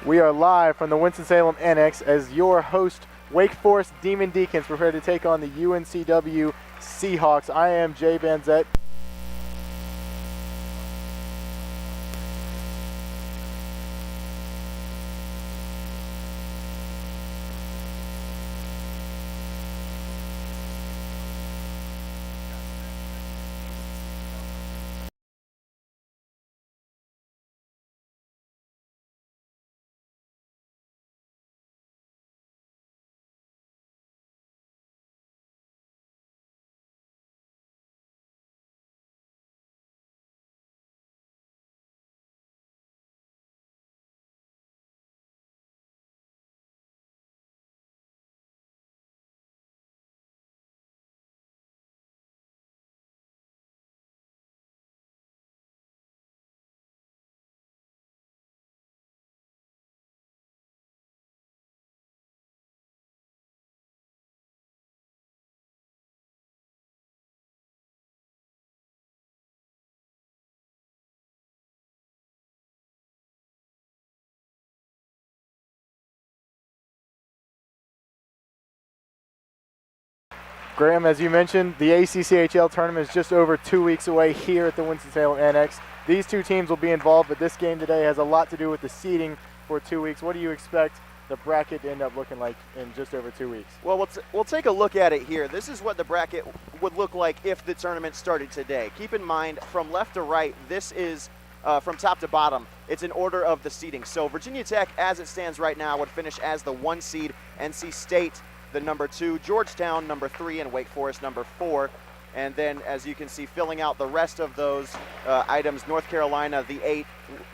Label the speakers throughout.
Speaker 1: We are live from the Winston-Salem Annex as your host, Wake Forest Demon Deacons, prepare to take on the UNCW Seahawks. I am Jay Banzette. Graham, as you mentioned, the ACCHL tournament is just over 2 weeks away here at the Winston-Salem Annex. These two teams will be involved, but this game today has a lot to do with the seeding for 2 weeks. What do you expect the bracket to end up looking like in just over 2 weeks?
Speaker 2: Well, we'll take a look at it here. This is what the bracket would look like if the tournament started today. Keep in mind, from left to right, this is from top to bottom. It's in order of the seeding. So Virginia Tech, as it stands right now, would finish as the 1 seed, NC State the number 2, Georgetown number 3, and Wake Forest number 4. And then, as you can see, filling out the rest of those items, North Carolina the 8,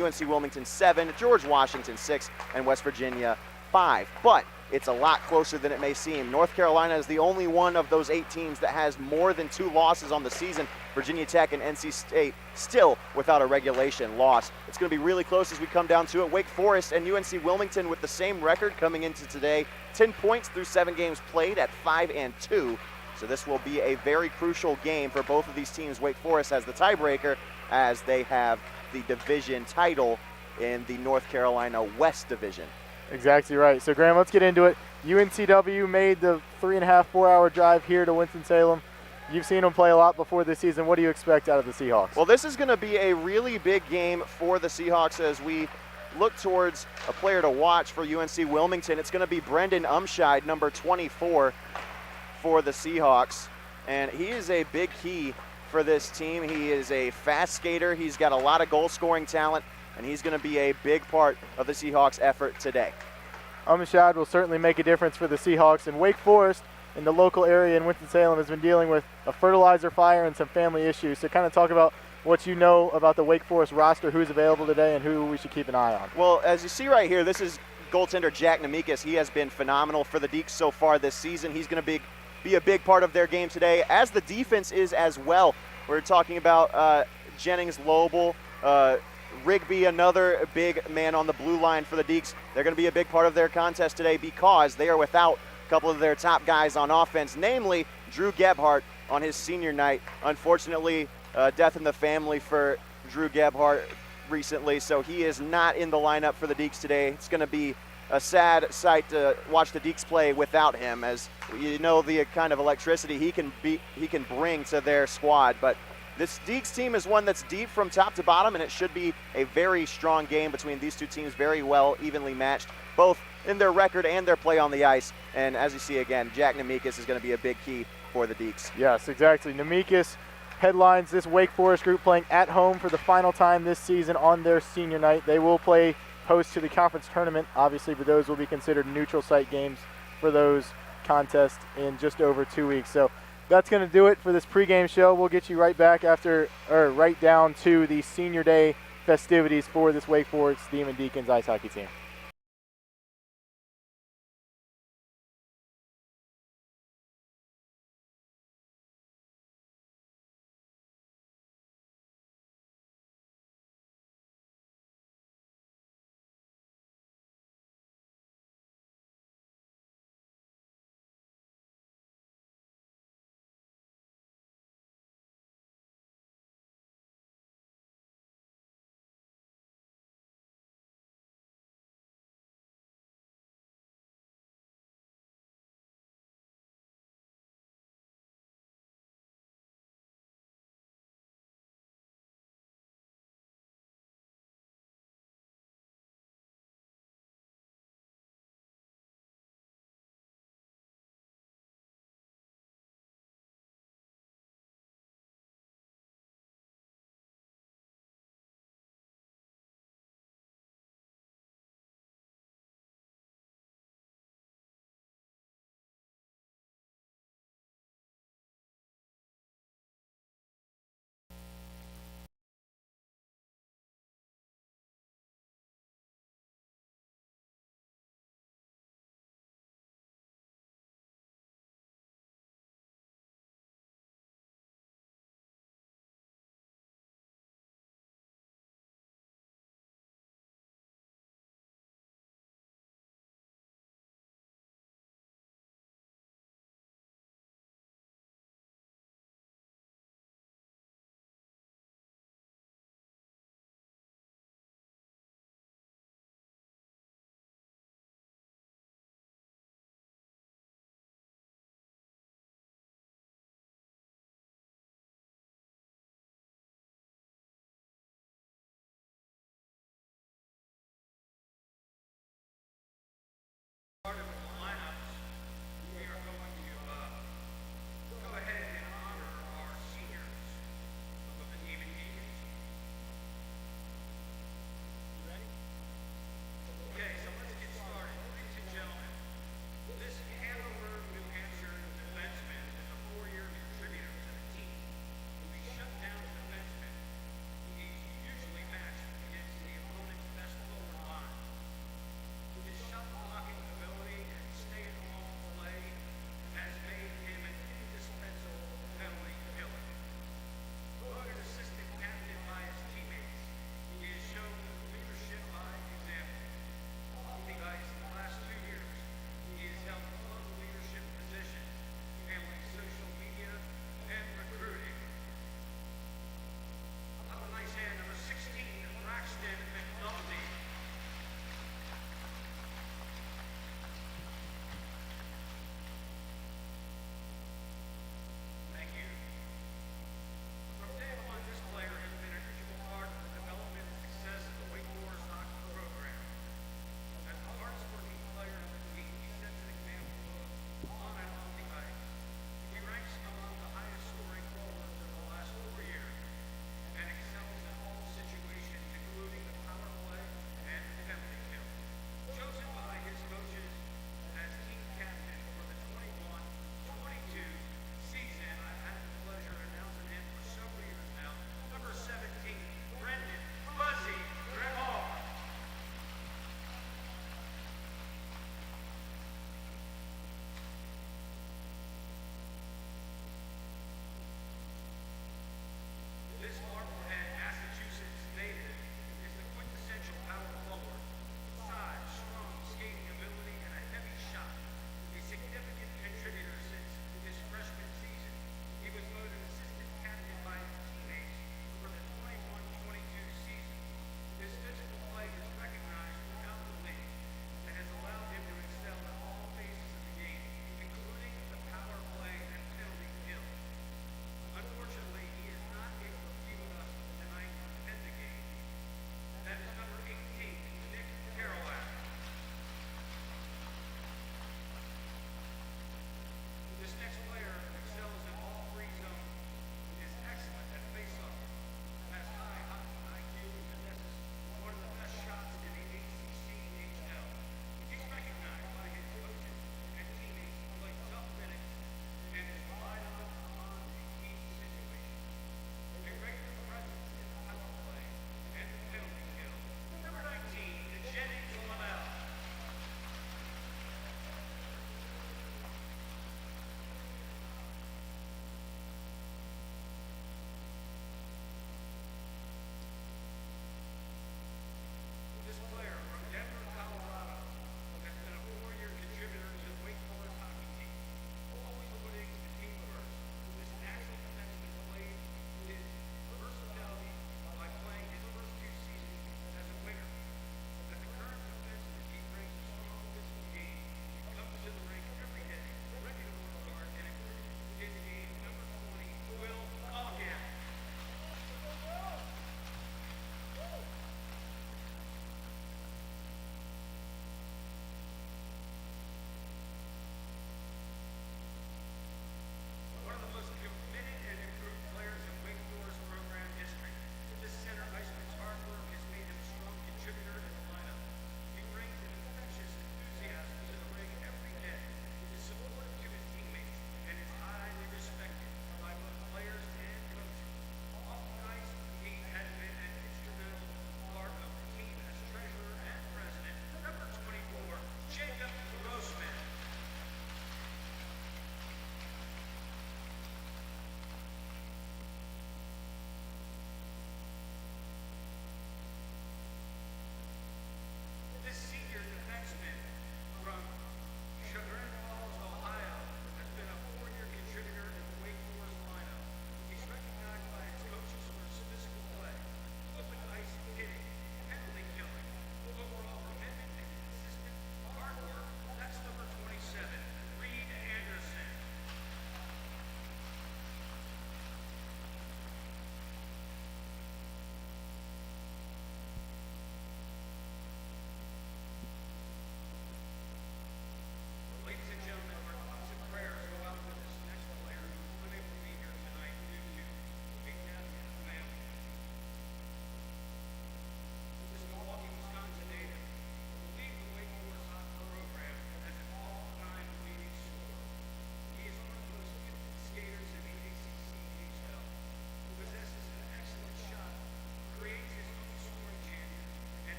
Speaker 2: UNC Wilmington 7, George Washington 6, and West Virginia 5. But it's a lot closer than it may seem. North Carolina is the only one of those 8 teams that has more than 2 losses on the season. Virginia Tech and NC State still without a regulation loss. It's going to be really close as we come down to it. Wake Forest and UNC Wilmington with the same record coming into today. 10 points through 7 games played at 5-2. So this will be a very crucial game for both of these teams. Wake Forest has the tiebreaker as they have the division title in the North Carolina West Division.
Speaker 1: Exactly right. So, Graham, let's get into it. UNCW made the 3.5, 4-hour drive here to Winston-Salem. You've seen them play a lot before this season. What do you expect out of the Seahawks?
Speaker 2: Well, this is going to be a really big game for the Seahawks as we look towards a player to watch for UNC Wilmington. It's going to be Brendan Umscheid, number 24, for the Seahawks. And he is a big key for this team. He is a fast skater. He's got a lot of goal-scoring talent, and he's going to be a big part of the Seahawks' effort today.
Speaker 1: Umscheid will certainly make a difference for the Seahawks. And Wake Forest in the local area in Winston-Salem has been dealing with a fertilizer fire and some family issues. So kind of talk about what you know about the Wake Forest roster, who's available today, and who we should keep an eye on.
Speaker 2: Well, as you see right here, this is goaltender Jack Namikas. He has been phenomenal for the Deeks so far this season. He's going to be a big part of their game today, as the defense is as well. We're talking about Jennings, Lobel, Rigby, another big man on the blue line for the Deeks. They're going to be a big part of their contest today because they are without a couple of their top guys on offense, namely Drew Gebhardt on his senior night. Unfortunately, death in the family for Drew Gebhardt recently, so he is not in the lineup for the Deeks today. It's going to be a sad sight to watch the Deeks play without him, as you know the kind of electricity he can bring to their squad. But this Deeks team is one that's deep from top to bottom, and it should be a very strong game between these two teams, very well evenly matched, both in their record and their play on the ice. And as you see again, Jack Namikas is going to be a big key for the Deeks.
Speaker 1: Yes, exactly. Namikas headlines this Wake Forest group playing at home for the final time this season on their senior night. They will play host to the conference tournament, obviously, but those will be considered neutral site games for those contests in just over 2 weeks. So that's going to do it for this pregame show. We'll get you right back right down to the senior day festivities for this Wake Forest Demon Deacons ice hockey team.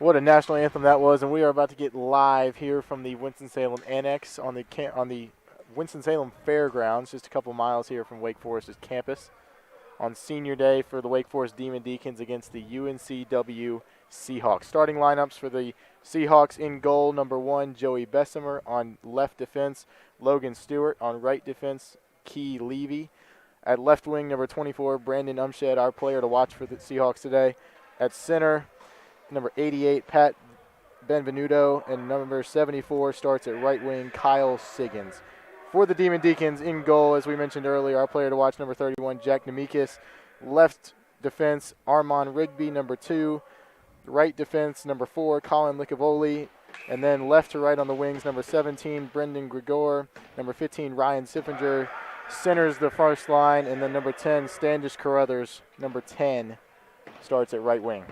Speaker 1: What a national anthem that was, and we are about to get live here from the Winston-Salem Annex on the Winston-Salem Fairgrounds, just a couple miles here from Wake Forest's campus, on senior day for the Wake Forest Demon Deacons against the UNCW Seahawks. Starting lineups for the Seahawks: in goal, number 1, Joey Bessemer; on left defense, Logan Stewart; on right defense, Key Levy; at left wing, number 24, Brandon Umshed, our player to watch for the Seahawks today; at center, number 88, Pat Benvenuto; and number 74 starts at right wing, Kyle Siggins. For the Demon Deacons, in goal, as we mentioned earlier, our player to watch, number 31, Jack Nemekis; left defense, Armand Rigby; number 2, right defense, number 4, Colin Licavoli; and then left to right on the wings, number 17, Brendan Gregor; number 15, Ryan Siffinger; centers the first line, and then number 10, Standish Carruthers; number 10 starts at right wing.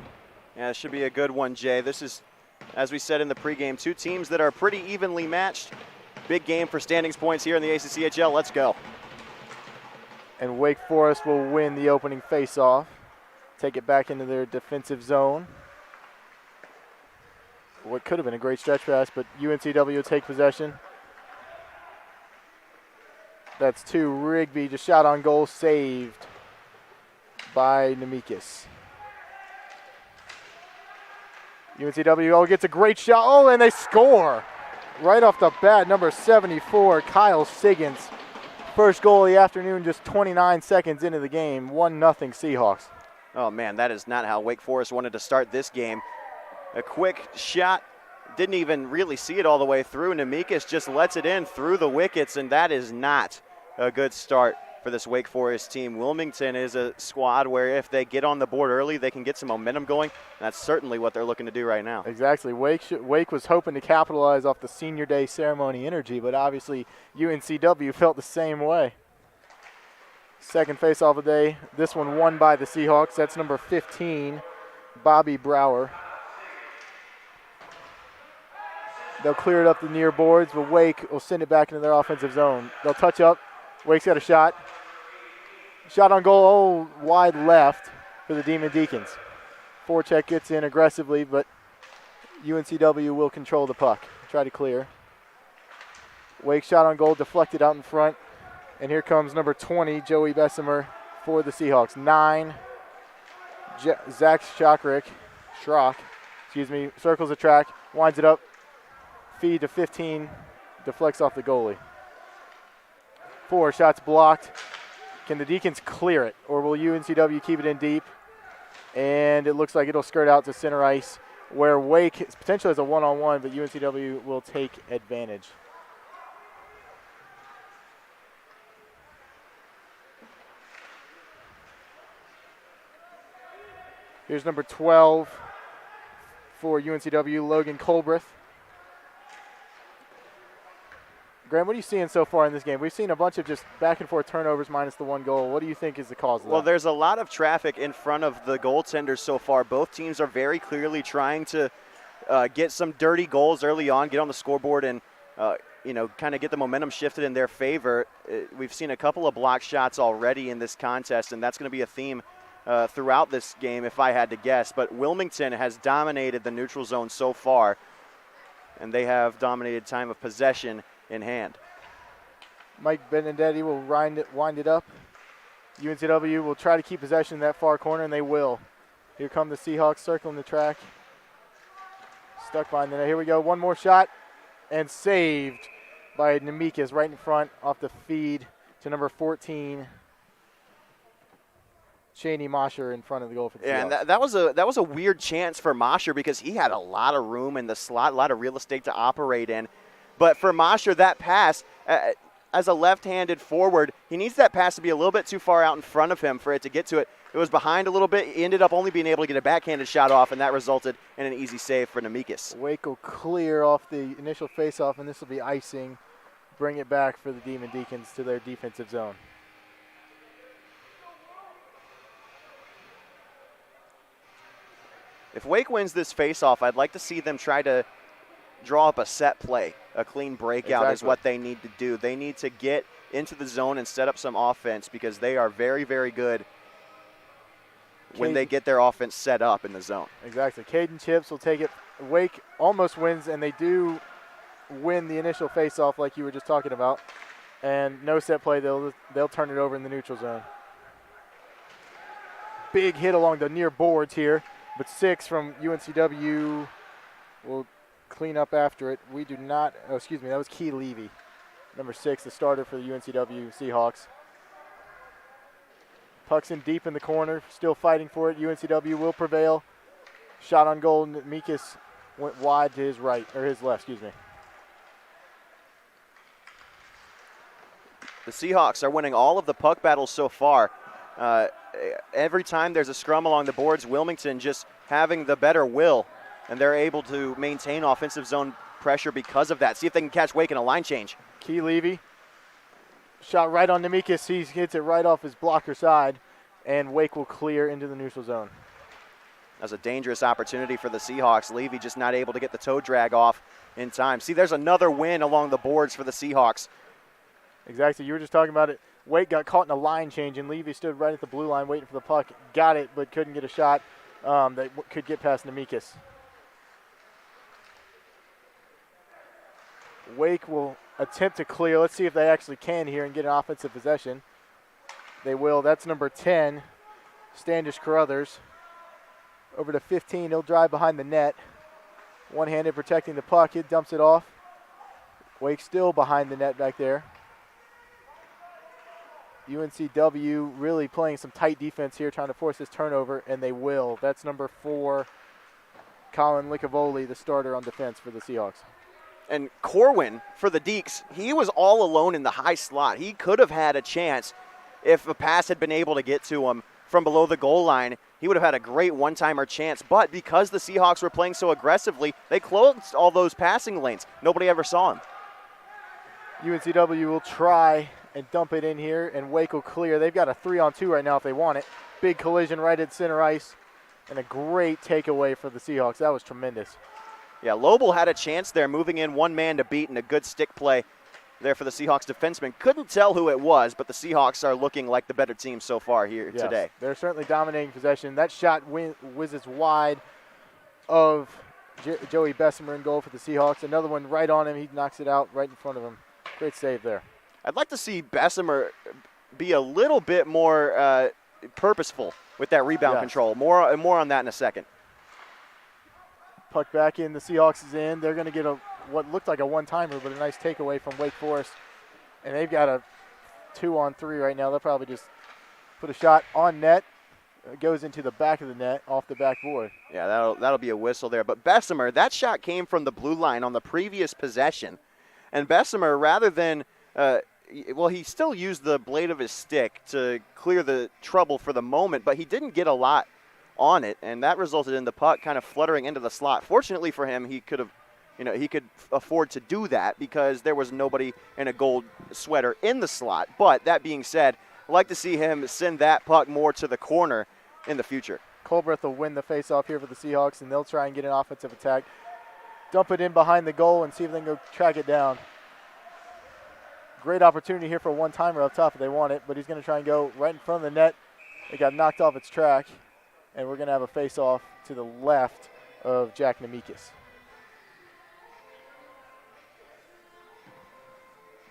Speaker 2: Yeah, it should be a good one, Jay. This is, as we said in the pregame, two teams that are pretty evenly matched. Big game for standings points here in the ACCHL. Let's go.
Speaker 1: And Wake Forest will win the opening faceoff, take it back into their defensive zone. What could have been a great stretch pass, but UNCW will take possession. That's 2, Rigby, just shot on goal, saved by Nemekis. UNCW gets a great shot. Oh, and they score right off the bat. Number 74, Kyle Siggins. First goal of the afternoon, just 29 seconds into the game. 1-0 Seahawks.
Speaker 2: Oh, man, that is not how Wake Forest wanted to start this game. A quick shot, didn't even really see it all the way through. Nemekis just lets it in through the wickets, and that is not a good start for this Wake Forest team. Wilmington is a squad where if they get on the board early, they can get some momentum going. That's certainly what they're looking to do right now.
Speaker 1: Exactly. Wake was hoping to capitalize off the senior day ceremony energy, but obviously UNCW felt the same way. Second face-off of the day. This one won by the Seahawks. That's number 15, Bobby Brower. They'll clear it up the near boards, but Wake will send it back into their offensive zone. They'll touch up. Wake's got a shot. Shot on goal, wide left for the Demon Deacons. Forecheck gets in aggressively, but UNCW will control the puck. Try to clear. Wake shot on goal, deflected out in front. And here comes number 20, Joey Bessemer for the Seahawks. 9, Zach Schrock, circles the track, winds it up. Feed to 15, deflects off the goalie. 4 shots blocked. Can the Deacons clear it, or will UNCW keep it in deep? And it looks like it'll skirt out to center ice, where Wake potentially has a one-on-one, but UNCW will take advantage. Here's number 12 for UNCW, Logan Colbreth. Graham, what are you seeing so far in this game? We've seen a bunch of just back-and-forth turnovers minus the 1 goal. What do you think is the cause of that?
Speaker 2: Well, there's a lot of traffic in front of the goaltenders so far. Both teams are very clearly trying to get some dirty goals early on, get on the scoreboard, and kind of get the momentum shifted in their favor. We've seen a couple of block shots already in this contest, and that's going to be a theme throughout this game if I had to guess. But Wilmington has dominated the neutral zone so far, and they have dominated time of possession in hand.
Speaker 1: Mike Benedetti will wind it up. UNCW will try to keep possession in that far corner, and they will. Here come the Seahawks circling the track. Stuck behind the net. Here we go. One more shot, and saved by Nemekis right in front off the feed to number 14, Cheney Mosher, in front of the goal for the Seahawks.
Speaker 2: Yeah, and that was a weird chance for Mosher because he had a lot of room in the slot, a lot of real estate to operate in. But for Mosher, that pass, as a left-handed forward, he needs that pass to be a little bit too far out in front of him for it to get to it. It was behind a little bit. He ended up only being able to get a backhanded shot off, and that resulted in an easy save for Nemekis.
Speaker 1: Wake will clear off the initial faceoff, and this will be icing. Bring it back for the Demon Deacons to their defensive zone.
Speaker 2: If Wake wins this faceoff, I'd like to see them try to draw up a set play. A clean breakout is what they need to do. They need to get into the zone and set up some offense because they are very, very good when they get their offense set up in the zone.
Speaker 1: Exactly. Caden Chips will take it. Wake almost wins, and they do win the initial face-off like you were just talking about. And no set play, they'll turn it over in the neutral zone. Big hit along the near boards here, but 6 from UNCW will clean up after it. We do not, oh, excuse me, that was Key Levy, number 6, the starter for the UNCW Seahawks. Puck's in deep in the corner, still fighting for it. UNCW will prevail. Shot on goal, Mikas went wide to his right, or his left, excuse me.
Speaker 2: The Seahawks are winning all of the puck battles so far. Every time there's a scrum along the boards, Wilmington just having the better will, and they're able to maintain offensive zone pressure because of that. See if they can catch Wake in a line change.
Speaker 1: Key Levy, shot right on Mikas. He hits it right off his blocker side, and Wake will clear into the neutral zone.
Speaker 2: That's a dangerous opportunity for the Seahawks. Levy just not able to get the toe drag off in time. See, there's another win along the boards for the Seahawks.
Speaker 1: Exactly. You were just talking about it. Wake got caught in a line change, and Levy stood right at the blue line waiting for the puck. Got it, but couldn't get a shot that could get past Mikas. Wake will attempt to clear. Let's see if they actually can here and get an offensive possession. They will. That's number 10, Standish Carruthers. Over to 15. He'll drive behind the net. One-handed protecting the puck. He dumps it off. Wake still behind the net back there. UNCW really playing some tight defense here, trying to force this turnover, and they will. That's number 4, Colin Licavoli, the starter on defense for the Seahawks.
Speaker 2: And Corwin, for the Deeks, he was all alone in the high slot. He could have had a chance if a pass had been able to get to him from below the goal line. He would have had a great one-timer chance, but because the Seahawks were playing so aggressively, they closed all those passing lanes. Nobody ever saw him.
Speaker 1: UNCW will try and dump it in here, and Wake will clear. They've got a 3-on-2 right now if they want it. Big collision right at center ice, and a great takeaway for the Seahawks. That was tremendous.
Speaker 2: Yeah, Lobel had a chance there, moving in one man to beat, and a good stick play there for the Seahawks defenseman. Couldn't tell who it was, but the Seahawks are looking like the better team so far here today.
Speaker 1: They're certainly dominating possession. That shot whizzes wide of Joey Bessemer in goal for the Seahawks. Another one right on him. He knocks it out right in front of him. Great save there.
Speaker 2: I'd like to see Bessemer be a little bit more purposeful with that rebound control. More on that in a second.
Speaker 1: Puck back in. The Seahawks is in. They're going to get what looked like a one-timer, but a nice takeaway from Wake Forest. And they've got a 2-on-3 right now. They'll probably just put a shot on net. It goes into the back of the net off the backboard.
Speaker 2: Yeah, that'll be a whistle there. But Bessemer, that shot came from the blue line on the previous possession. And Bessemer, rather than he still used the blade of his stick to clear the trouble for the moment, but he didn't get a lot on it, and that resulted in the puck kind of fluttering into the slot. Fortunately for him, he could afford to do that because there was nobody in a gold sweater in the slot. But that being said, I'd like to see him send that puck more to the corner in the future.
Speaker 1: Colbreth will win the faceoff here for the Seahawks, and they'll try and get an offensive attack. Dump it in behind the goal and see if they can go track it down. Great opportunity here for a one-timer up top if they want it, but he's going to try and go right in front of the net. It got knocked off its track, and we're going to have a face-off to the left of Jack Namikas.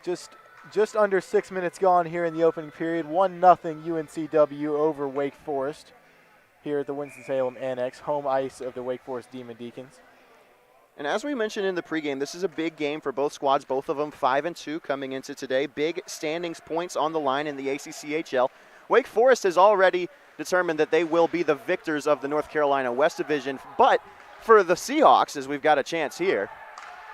Speaker 1: Just under 6 minutes gone here in the opening period. 1-0 UNCW over Wake Forest here at the Winston-Salem Annex, home ice of the Wake Forest Demon Deacons.
Speaker 2: And as we mentioned in the pregame, this is a big game for both squads, both of them 5-2 coming into today. Big standings points on the line in the ACCHL. Wake Forest has already determined that they will be the victors of the North Carolina West Division. But for the Seahawks, as we've got a chance here.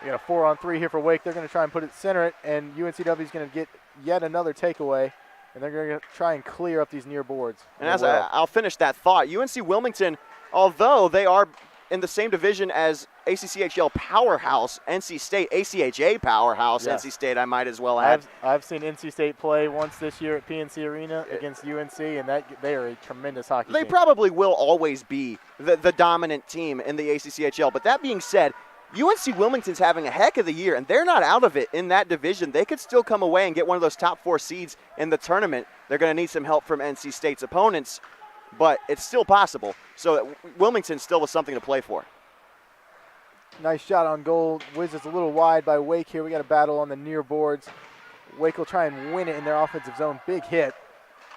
Speaker 1: We got a 4-on-3 here for Wake. They're going to try and put it center it, and UNCW is going to get yet another takeaway, and they're going to try and clear up these near boards.
Speaker 2: And I'll finish that thought. UNC Wilmington, although they are in the same division as ACCHL powerhouse NC State, ACHA powerhouse NC State, I might as well add.
Speaker 1: I've seen NC State play once this year at PNC Arena against UNC, and they are a tremendous hockey team.
Speaker 2: They probably will always be the dominant team in the ACCHL. But that being said, UNC Wilmington's having a heck of the year, and they're not out of it in that division. They could still come away and get one of those top 4 seeds in the tournament. They're going to need some help from NC State's opponents. but it's still possible. So Wilmington still was something to play for.
Speaker 1: Nice shot on goal. Whizzes a little wide by Wake here. We got a battle on the near boards. Wake will try and win it in their offensive zone. Big hit.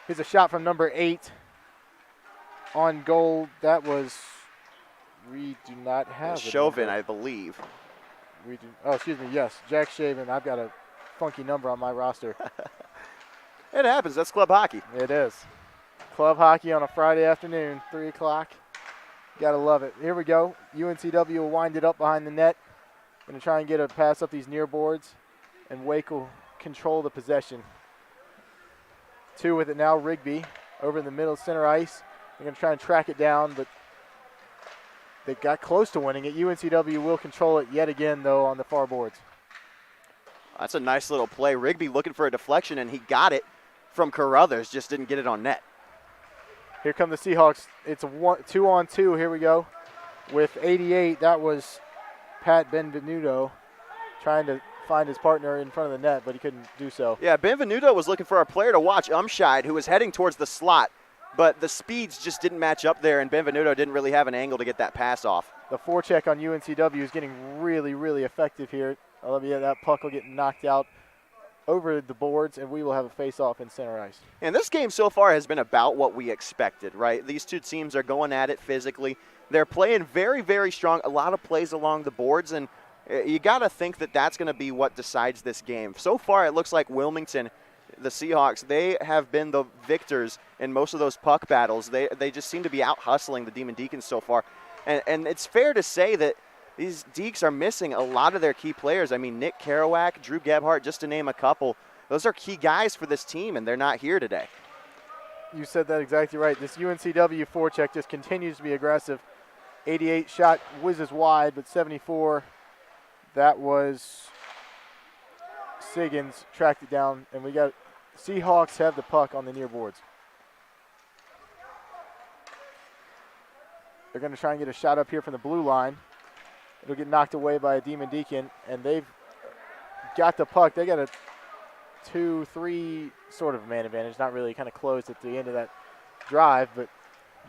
Speaker 1: Here's a shot from number 8 on goal. That was, we do not have it.
Speaker 2: Chauvin, I believe.
Speaker 1: We do. Oh, excuse me. Yes, Jack Chauvin. I've got a funky number on my roster.
Speaker 2: It happens. That's club hockey.
Speaker 1: It is. Club hockey on a Friday afternoon, 3 o'clock. Gotta love it. Here we go. UNCW will wind it up behind the net. Gonna try and get a pass up these near boards, and Wake will control the possession. 2 with it now. Rigby over in the middle center ice. They're gonna try and track it down, but they got close to winning it. UNCW will control it yet again, though, on the far boards.
Speaker 2: That's a nice little play. Rigby looking for a deflection, and he got it from Carruthers, just didn't get it on net.
Speaker 1: Here come the Seahawks. It's a 2-on-2. Here we go. With 88, that was Pat Benvenuto trying to find his partner in front of the net, but he couldn't do so.
Speaker 2: Yeah, Benvenuto was looking for a player to watch, Umscheid, who was heading towards the slot, but the speeds just didn't match up there, and Benvenuto didn't really have an angle to get that pass off.
Speaker 1: The forecheck on UNCW is getting really, really effective here. I love you. That puck will get knocked out over the boards, and we will have a face-off in center ice.
Speaker 2: And this game so far has been about what we expected, right? These two teams are going at it physically. They're playing very, very strong, a lot of plays along the boards, and you got to think that that's going to be what decides this game. So far, it looks like Wilmington, the Seahawks, they have been the victors in most of those puck battles. They just seem to be out-hustling the Demon Deacons so far. And it's fair to say that these Deeks are missing a lot of their key players. I mean, Nick Kerouac, Drew Gebhardt, just to name a couple. Those are key guys for this team, and they're not here today.
Speaker 1: You said that exactly right. This UNCW forecheck just continues to be aggressive. 88 shot whizzes wide, but 74, that was Siggins, tracked it down, and we got Seahawks have the puck on the near boards. They're going to try and get a shot up here from the blue line. It'll get knocked away by a Demon Deacon, and they've got the puck. They got a 2-3 sort of man advantage, not really, kind of closed at the end of that drive, but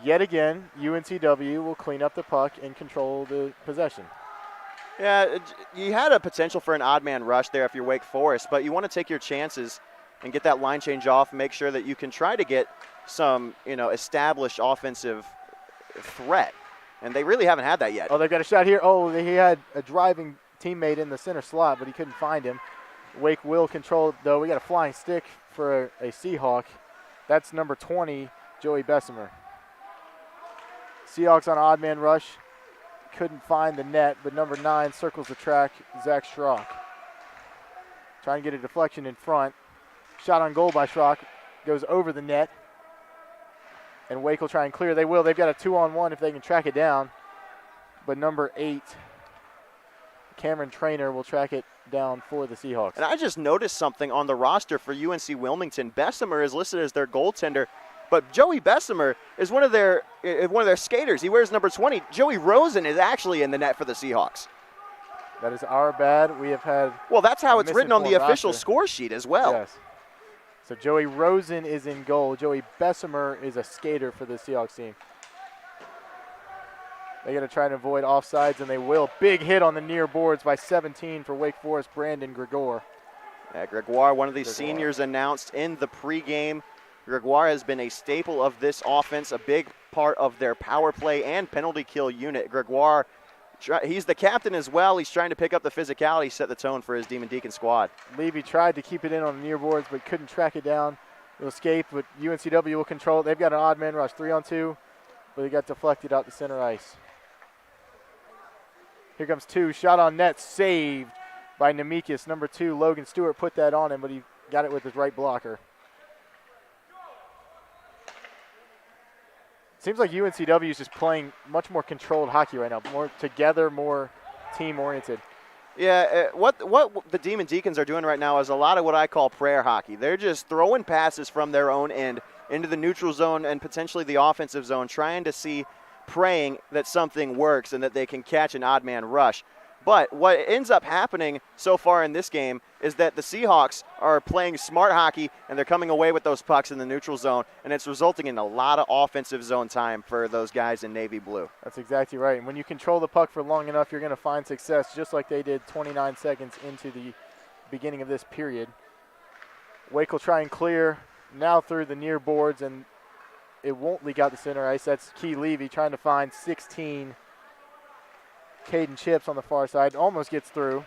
Speaker 1: yet again, UNCW will clean up the puck and control the possession.
Speaker 2: Yeah, you had a potential for an odd man rush there if you're Wake Forest, but you want to take your chances and get that line change off, make sure that you can try to get some, established offensive threat. And they really haven't had that yet.
Speaker 1: Oh, they've got a shot here. Oh, he had a driving teammate in the center slot, but he couldn't find him. Wake will control it, though. We got a flying stick for a Seahawk. That's number 20, Joey Bessemer. Seahawks on odd man rush. Couldn't find the net, but number 9 circles the track, Zach Schrock. Trying to get a deflection in front. Shot on goal by Schrock. Goes over the net. And Wake will try and clear. They will. They've got a 2-on-1 if they can track it down. But number 8, Cameron Traynor, will track it down for the Seahawks.
Speaker 2: And I just noticed something on the roster for UNC Wilmington. Bessemer is listed as their goaltender, but Joey Bessemer is one of their skaters. He wears number 20. Joey Rosen is actually in the net for the Seahawks.
Speaker 1: That is our bad. We have had.
Speaker 2: Well, that's how it's written on the official
Speaker 1: roster.
Speaker 2: Score sheet as well.
Speaker 1: Yes. So Joey Rosen is in goal. Joey Bessemer is a skater for the Seahawks team. They got to try and avoid offsides, and they will. Big hit on the near boards by 17 for Wake Forest, Brandon Gregoire.
Speaker 2: Yeah, Gregoire, one of these seniors announced in the pregame. Gregoire has been a staple of this offense, a big part of their power play and penalty kill unit. Gregoire, he's the captain as well. He's trying to pick up the physicality, set the tone for his Demon Deacon squad.
Speaker 1: Levy tried to keep it in on the near boards, but couldn't track it down. It'll escape, but UNCW will control it. They've got an odd man rush, 3-on-2, but he got deflected out to center ice. Here comes 2, shot on net, saved by Nemekis. Number 2, Logan Stewart, put that on him, but he got it with his right blocker. Seems like UNCW is just playing much more controlled hockey right now, more together, more team-oriented.
Speaker 2: Yeah, what the Demon Deacons are doing right now is a lot of what I call prayer hockey. They're just throwing passes from their own end into the neutral zone and potentially the offensive zone, trying to see, praying that something works and that they can catch an odd man rush. But what ends up happening so far in this game is that the Seahawks are playing smart hockey, and they're coming away with those pucks in the neutral zone, and it's resulting in a lot of offensive zone time for those guys in navy blue.
Speaker 1: That's exactly right. And when you control the puck for long enough, you're going to find success, just like they did 29 seconds into the beginning of this period. Wake will try and clear now through the near boards, and it won't leak out the center ice. That's Key Levy trying to find 16 Caden Chips on the far side. Almost gets through.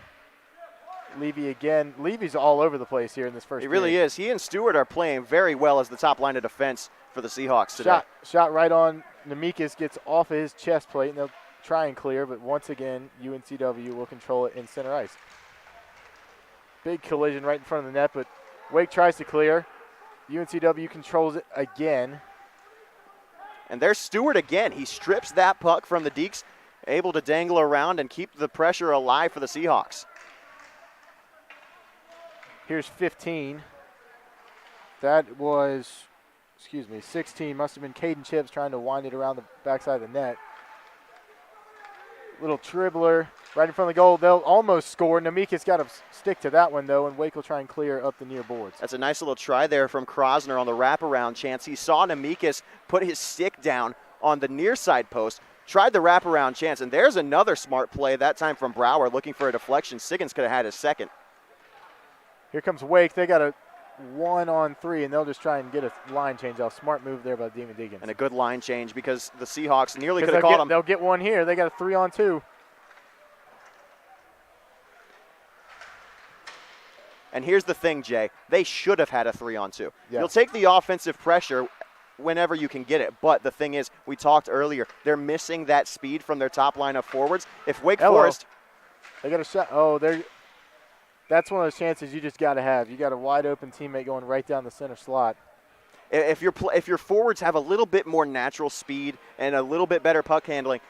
Speaker 1: Levy again. Levy's all over the place here in this first
Speaker 2: He really is. He and Stewart are playing very well as the top line of defense for the Seahawks today.
Speaker 1: Shot right on Nemekis, gets off of his chest plate, and they'll try and clear, but once again, UNCW will control it in center ice. Big collision right in front of the net, but Wake tries to clear. UNCW controls it again.
Speaker 2: And there's Stewart again. He strips that puck from the Deeks, able to dangle around and keep the pressure alive for the Seahawks.
Speaker 1: Here's 15. That was, 16. Must have been Caden Chips trying to wind it around the backside of the net. Little dribbler right in front of the goal. They'll almost score. Nemekis got to stick to that one, though, and Wake will try and clear up the near boards.
Speaker 2: That's a nice little try there from Krosner on the wraparound chance. He saw Nemekis put his stick down on the near side post, tried the wraparound chance, and there's another smart play, that time from Brower, looking for a deflection. Siggins could have had his second.
Speaker 1: Here comes Wake. They got a 1-on-3, and they'll just try and get a line change off. Smart move there by the Demon Deacons.
Speaker 2: And a good line change because the Seahawks nearly could have caught him.
Speaker 1: They'll get one here. They got a 3-on-2.
Speaker 2: And here's the thing, Jay. They should have had a 3-on-2.
Speaker 1: Yeah.
Speaker 2: You'll take the offensive pressure whenever you can get it. But the thing is, we talked earlier, they're missing that speed from their top line of forwards. If Wake Forest...
Speaker 1: They got a shot. That's one of those chances you just got to have. You got a wide open teammate going right down the center slot.
Speaker 2: If your forwards have a little bit more natural speed and a little bit better puck handling,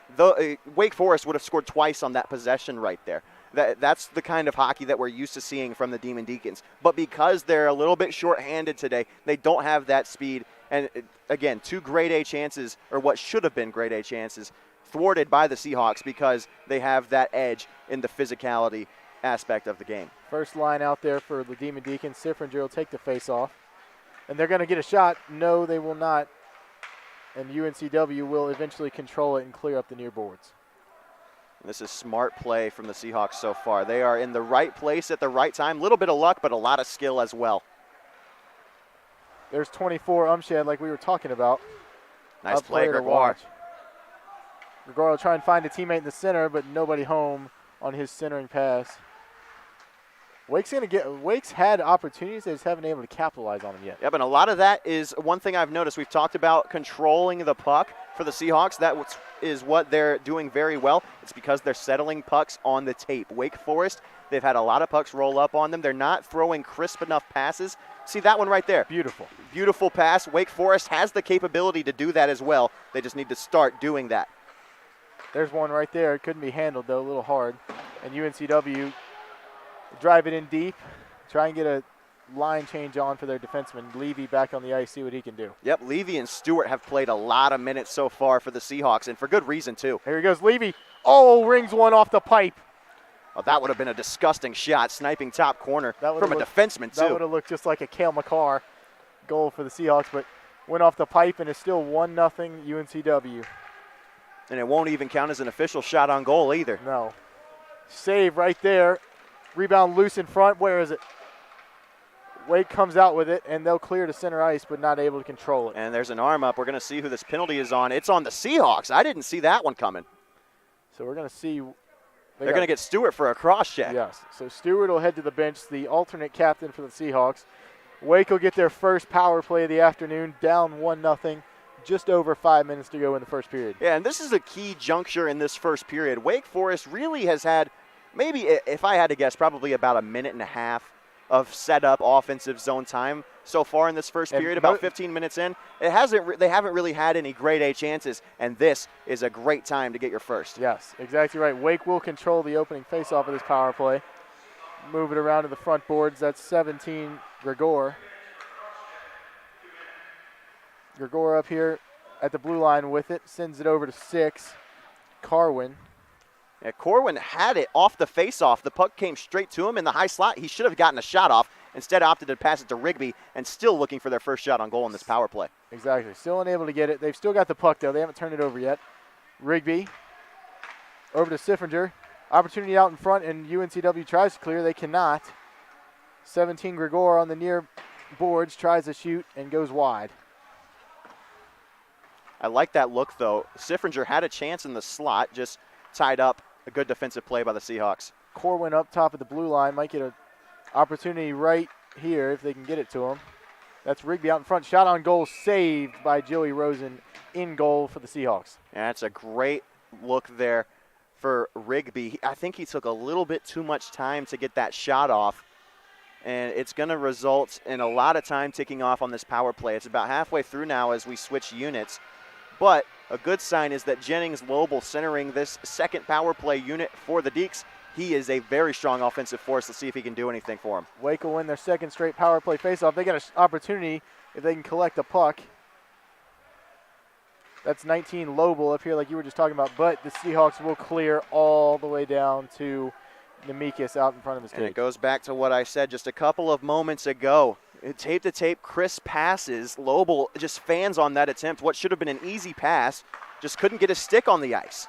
Speaker 2: Wake Forest would have scored twice on that possession right there. That's the kind of hockey that we're used to seeing from the Demon Deacons. But because they're a little bit short-handed today, they don't have that speed. And again, 2 grade A chances, or what should have been grade A chances, thwarted by the Seahawks because they have that edge in the physicality aspect of the game.
Speaker 1: First line out there for the Demon Deacons. Sifringer will take the face-off. And they're going to get a shot. No, they will not. And UNCW will eventually control it and clear up the near boards.
Speaker 2: And this is smart play from the Seahawks so far. They are in the right place at the right time. A little bit of luck, but a lot of skill as well.
Speaker 1: There's 24 Umshed like we were talking about.
Speaker 2: Nice play, Gregoire.
Speaker 1: Gregoire will try and find a teammate in the center, but nobody home on his centering pass. Wake's had opportunities, they just haven't been able to capitalize on them yet.
Speaker 2: Yep, and a lot of that is one thing I've noticed. We've talked about controlling the puck for the Seahawks. That is what they're doing very well. It's because they're settling pucks on the tape. Wake Forest, they've had a lot of pucks roll up on them. They're not throwing crisp enough passes. See that one right there?
Speaker 1: Beautiful.
Speaker 2: Beautiful pass. Wake Forest has the capability to do that as well. They just need to start doing that.
Speaker 1: There's one right there. It couldn't be handled, though, a little hard. And UNCW drive it in deep, try and get a line change on for their defenseman. Levy back on the ice, see what he can do.
Speaker 2: Yep, Levy and Stewart have played a lot of minutes so far for the Seahawks, and for good reason, too.
Speaker 1: Here he goes, Levy. Oh, rings one off the pipe.
Speaker 2: Oh, that would have been a disgusting shot, sniping top corner from a defenseman, too.
Speaker 1: That would have looked just like a Cale McCarr goal for the Seahawks, but went off the pipe, and it's still 1-0 UNCW.
Speaker 2: And it won't even count as an official shot on goal either.
Speaker 1: No. Save right there. Rebound loose in front. Where is it? Wake comes out with it, and they'll clear to center ice, but not able to control it.
Speaker 2: And there's an arm up. We're going to see who this penalty is on. It's on the Seahawks. I didn't see that one coming.
Speaker 1: So we're going to see.
Speaker 2: They're going to get Stewart for a cross check.
Speaker 1: Yes. So Stewart will head to the bench, the alternate captain for the Seahawks. Wake will get their first power play of the afternoon, down 1-0. Just over 5 minutes to go in the first period.
Speaker 2: Yeah, and this is a key juncture in this first period. Wake Forest really has had, maybe if I had to guess, probably about a minute and a half of setup offensive zone time so far in this first period, about 15 minutes in. They haven't really had any grade A chances, and this is a great time to get your first.
Speaker 1: Yes, exactly right. Wake will control the opening faceoff of this power play. Move it around to the front boards. That's 17, Gregoire. Gregoire up here at the blue line with it. Sends it over to 6, Carwin.
Speaker 2: Yeah, Corwin had it off the face-off. The puck came straight to him in the high slot. He should have gotten a shot off. Instead opted to pass it to Rigby and still looking for their first shot on goal in this power play.
Speaker 1: Exactly. Still unable to get it. They've still got the puck, though. They haven't turned it over yet. Rigby over to Siffinger. Opportunity out in front, and UNCW tries to clear. They cannot. 17 Gregor on the near boards, tries to shoot and goes wide.
Speaker 2: I like that look, though. Siffinger had a chance in the slot, just tied up. A good defensive play by the Seahawks.
Speaker 1: Corwin up top of the blue line. Might get an opportunity right here if they can get it to him. That's Rigby out in front. Shot on goal saved by Joey Rosen in goal for the Seahawks.
Speaker 2: Yeah, that's a great look there for Rigby. I think he took a little bit too much time to get that shot off, and it's going to result in a lot of time ticking off on this power play. It's about halfway through now as we switch units, but a good sign is that Jennings Lobel centering this second power play unit for the Deeks. He is a very strong offensive force. Let's see if he can do anything for him.
Speaker 1: Wake will win their second straight power play faceoff. They got an opportunity if they can collect a puck. That's 19 Lobel up here like you were just talking about, but the Seahawks will clear all the way down to Nemekis out in front of his
Speaker 2: And
Speaker 1: cage.
Speaker 2: it goes back to what I said just a couple of moments ago. Tape to tape, crisp passes. Lobel just fans on that attempt. What should have been an easy pass, just couldn't get a stick on the ice.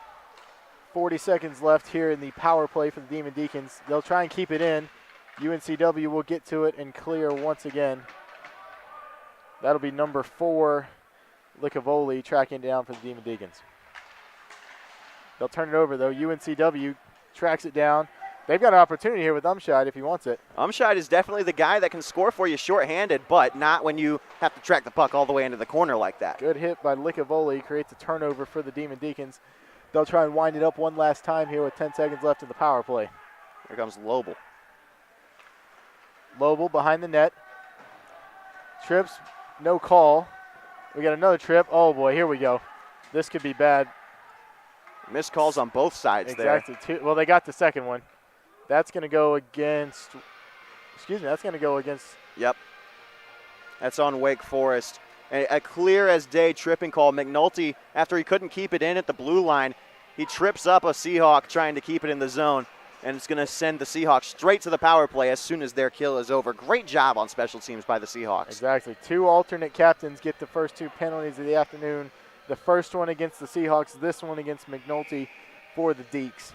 Speaker 1: 40 seconds left here in the power play for the Demon Deacons. They'll try and keep it in. UNCW will get to it and clear once again. That'll be number 4, Licavoli, tracking down for the Demon Deacons. They'll turn it over, though. UNCW tracks it down. They've got an opportunity here with Umscheid if he wants it.
Speaker 2: Umscheid is definitely the guy that can score for you shorthanded, but not when you have to track the puck all the way into the corner like that.
Speaker 1: Good hit by Licavoli. Creates a turnover for the Demon Deacons. They'll try and wind it up one last time here with 10 seconds left in the power play.
Speaker 2: Here comes Lobel.
Speaker 1: Lobel behind the net. Trips, no call. We got another trip. Oh, boy, here we go. This could be bad.
Speaker 2: Missed calls on both sides there.
Speaker 1: Exactly. Well, they got the second one. That's going to go against, that's going to go against.
Speaker 2: Yep. That's on Wake Forest. A clear as day tripping call. McNulty, after he couldn't keep it in at the blue line, he trips up a Seahawk trying to keep it in the zone, and it's going to send the Seahawks straight to the power play as soon as their kill is over. Great job on special teams by the Seahawks.
Speaker 1: Exactly. 2 alternate captains get the first 2 penalties of the afternoon. The first one against the Seahawks, this one against McNulty for the Deeks.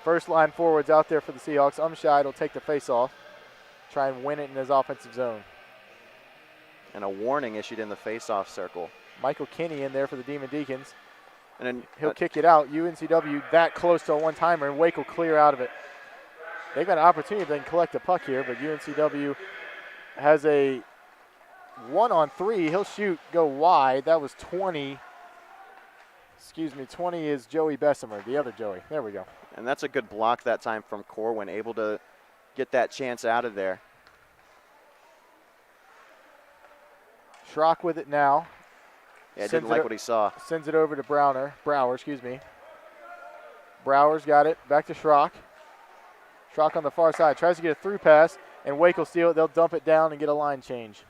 Speaker 1: First line forwards out there for the Seahawks. Umscheid will take the face-off, try and win it in his offensive zone.
Speaker 2: And a warning issued in the face-off circle.
Speaker 1: Michael Kinney in there for the Demon Deacons.
Speaker 2: And then
Speaker 1: He'll kick it out. UNCW that close to a one-timer, and Wake will clear out of it. They've got an opportunity if they can collect a puck here, but UNCW has a 1-on-3. He'll shoot, go wide. That was 20. 20 is Joey Bessemer, the other Joey. There we go.
Speaker 2: And that's a good block that time from Corwin, able to get that chance out of there.
Speaker 1: Schrock with it now.
Speaker 2: Yeah, didn't like what he saw.
Speaker 1: Sends it over to Brower, Brower's got it. Back to Schrock. Schrock on the far side. Tries to get a through pass, and Wake will steal it. They'll dump it down and get a line change.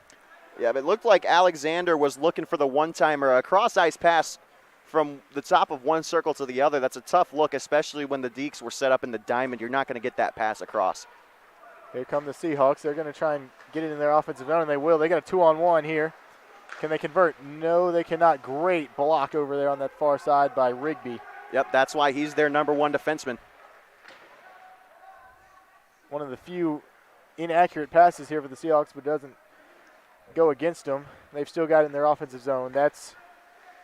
Speaker 2: Yeah, but it looked like Alexander was looking for the one-timer. A cross-ice pass from the top of one circle to the other. That's a tough look, especially when the Deeks were set up in the diamond. You're not going to get that pass across.
Speaker 1: Here come the Seahawks. They're going to try and get it in their offensive zone, and they will. They got a 2-on-1 here. Can they convert? No, they cannot. Great block over there on that far side by Rigby.
Speaker 2: Yep, that's why he's their number 1 defenseman.
Speaker 1: One of the few inaccurate passes here for the Seahawks, but doesn't go against them. They've still got it in their offensive zone. That's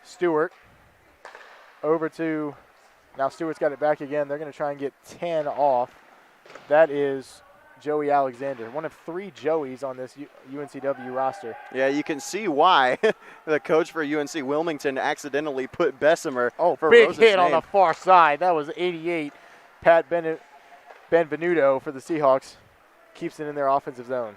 Speaker 1: Stewart. Over to, now Stewart's got it back again. They're going to try and get 10 off. That is Joey Alexander, one of 3 Joeys on this UNCW roster.
Speaker 2: Yeah, you can see why the coach for UNC Wilmington accidentally put Bessemer for
Speaker 1: big
Speaker 2: Rose's
Speaker 1: hit
Speaker 2: name.
Speaker 1: on the far side. That was 88. Pat Benvenuto for the Seahawks keeps it in their offensive zone.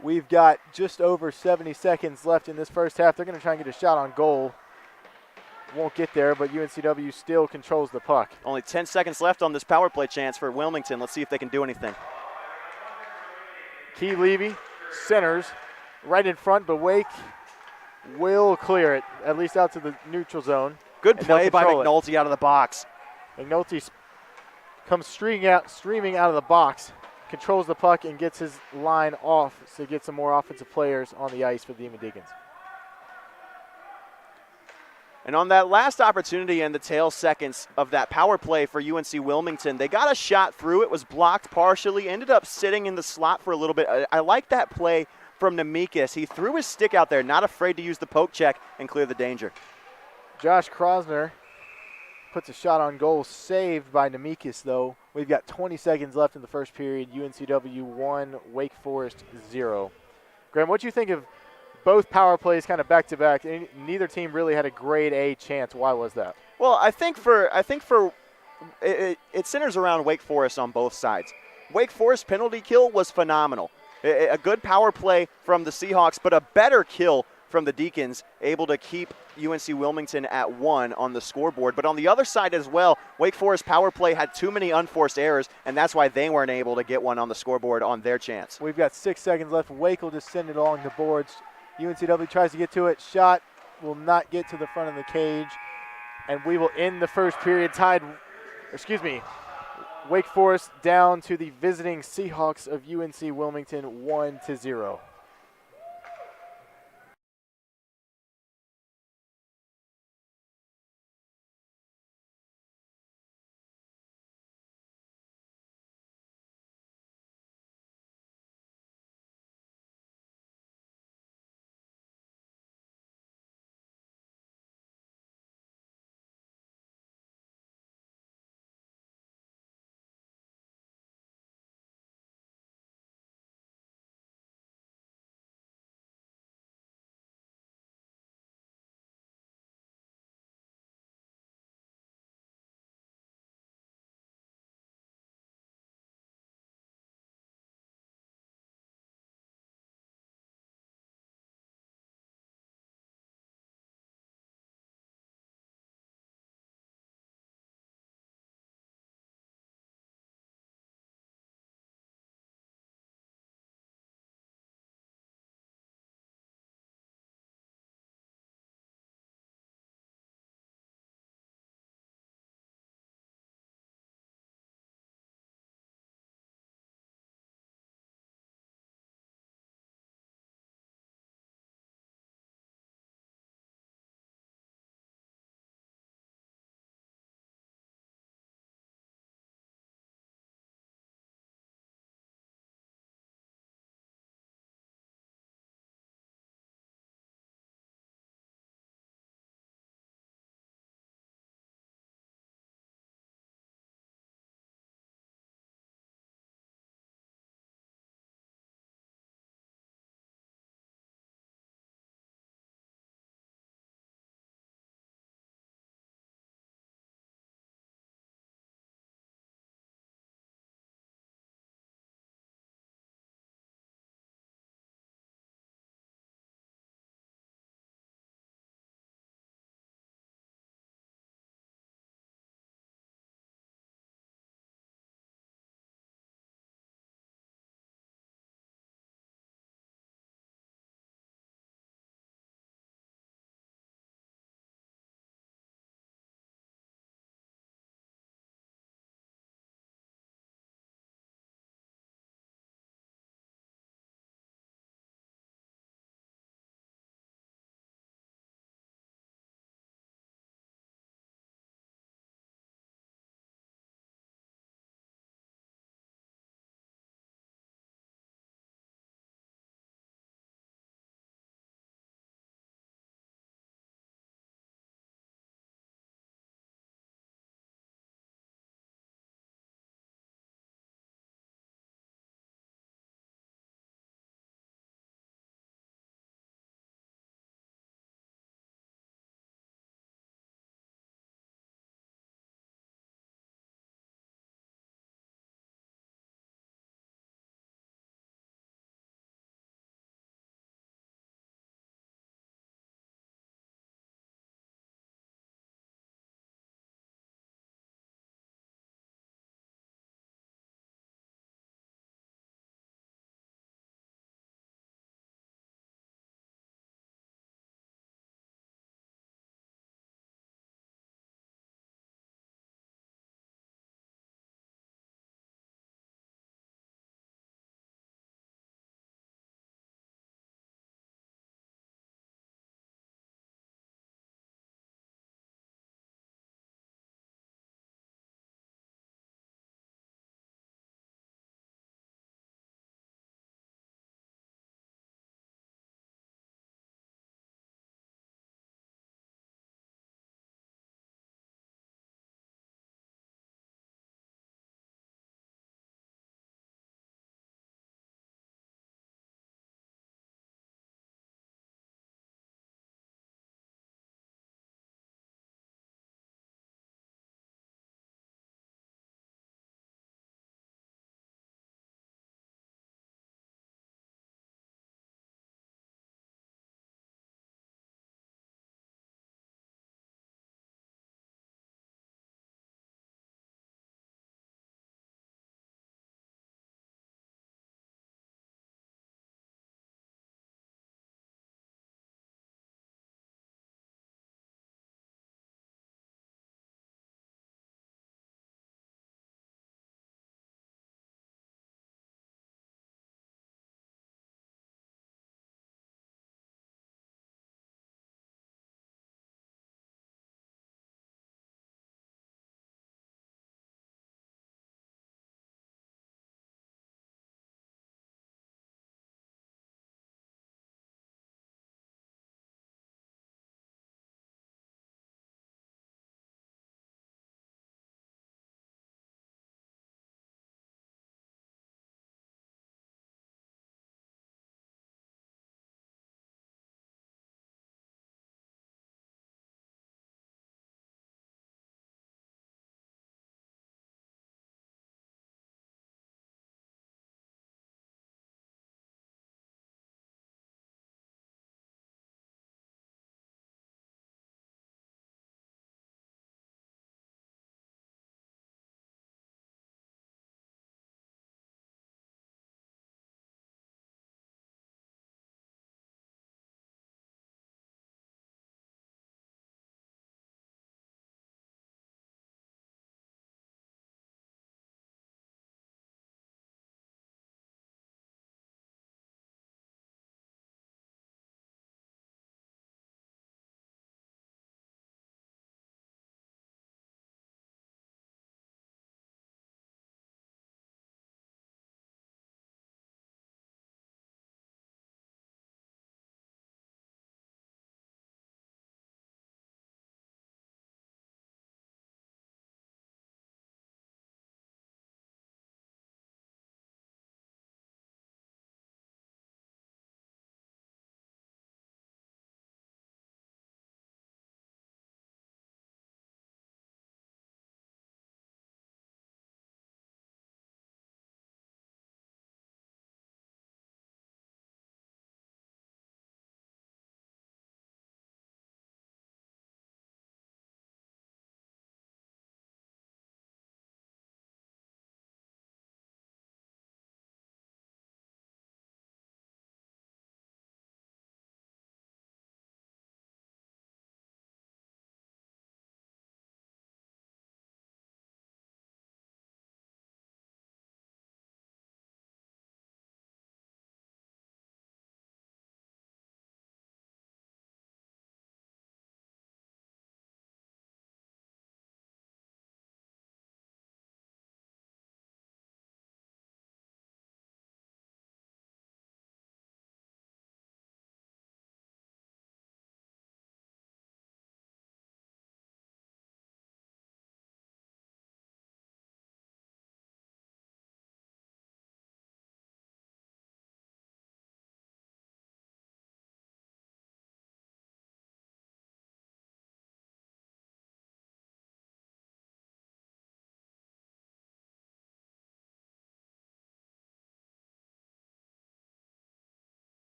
Speaker 1: We've got just over 70 seconds left in this first half. They're going to try and get a shot on goal. Won't get there, but UNCW still controls the puck.
Speaker 2: Only 10 seconds left on this power play chance for Wilmington. Let's see if they can do anything.
Speaker 1: Key Levy centers right in front, but Wake will clear it, at least out to the neutral zone.
Speaker 2: Good
Speaker 1: And they'll
Speaker 2: play by
Speaker 1: control it.
Speaker 2: McNulty out of the box.
Speaker 1: McNulty comes streaming out of the box, controls the puck, and gets his line off to get some more offensive players on the ice for the Demon Deacons.
Speaker 2: And on that last opportunity in the tail seconds of that power play for UNC Wilmington, they got a shot through. It was blocked partially, ended up sitting in the slot for a little bit. I like that play from Nemekis. He threw his stick out there, not afraid to use the poke check and clear the danger.
Speaker 1: Josh Krosner puts a shot on goal, saved by Nemekis, though. We've got 20 seconds left in the first period. UNCW 1, Wake Forest 0. Graham, what do you think of both power plays kind of back-to-back? Neither team really had a grade A chance. Why was that?
Speaker 2: Well, I think it centers around Wake Forest on both sides. Wake Forest penalty kill was phenomenal. A good power play from the Seahawks, but a better kill from the Deacons, able to keep UNC Wilmington at 1 on the scoreboard. But on the other side as well, Wake Forest power play had too many unforced errors, and that's why they weren't able to get one on the scoreboard on their chance.
Speaker 1: We've got 6 seconds left. Wake will just send it along the boards. UNCW tries to get to it. Shot will not get to the front of the cage. And we will end the first period Wake Forest down to the visiting Seahawks of UNC Wilmington 1-0.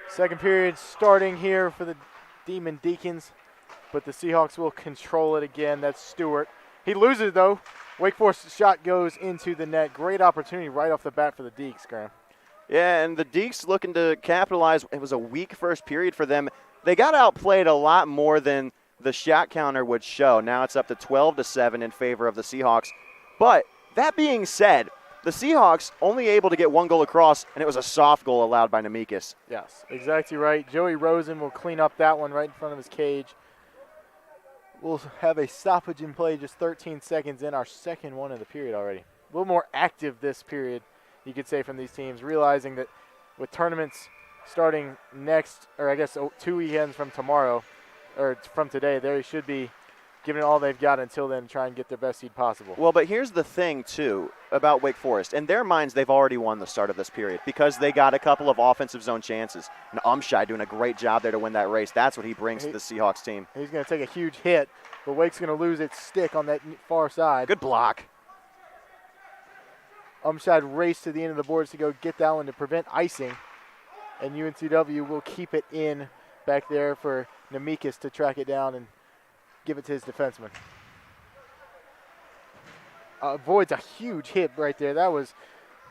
Speaker 1: Second period starting here for the Demon Deacons, but the Seahawks will control it again. That's Stewart. He loses, though. Wake Forest shot goes into the net. Great opportunity right off the bat for the Deeks, Graham.
Speaker 2: Yeah, and the Deeks looking to capitalize. It was a weak first period for them. They got outplayed a lot more than the shot counter would show. Now it's up to 12-7 in favor of the Seahawks. But that being said, the Seahawks only able to get one goal across, and it was a soft goal allowed by Nemekis.
Speaker 1: Yes, exactly right. Joey Rosen will clean up that one right in front of his cage. We'll have a stoppage in play just 13 seconds in, our second one of the period already. A little more active this period, you could say, from these teams, realizing that with tournaments starting next, or I guess 2 weekends from tomorrow, or from today, they should be giving it all they've got until then, try and get their best seed possible.
Speaker 2: Well, but here's the thing, too, about Wake Forest. In their minds, they've already won the start of this period because they got a couple of offensive zone chances. And Umshai doing a great job there to win that race. That's what he brings to the Seahawks team.
Speaker 1: He's going to take a huge hit, but Wake's going to lose its stick on that far side.
Speaker 2: Good block.
Speaker 1: Umshai raced to the end of the boards to go get that one to prevent icing. And UNCW will keep it in back there for Nemekis to track it down and give it to his defenseman. Avoids a huge hit right there. That was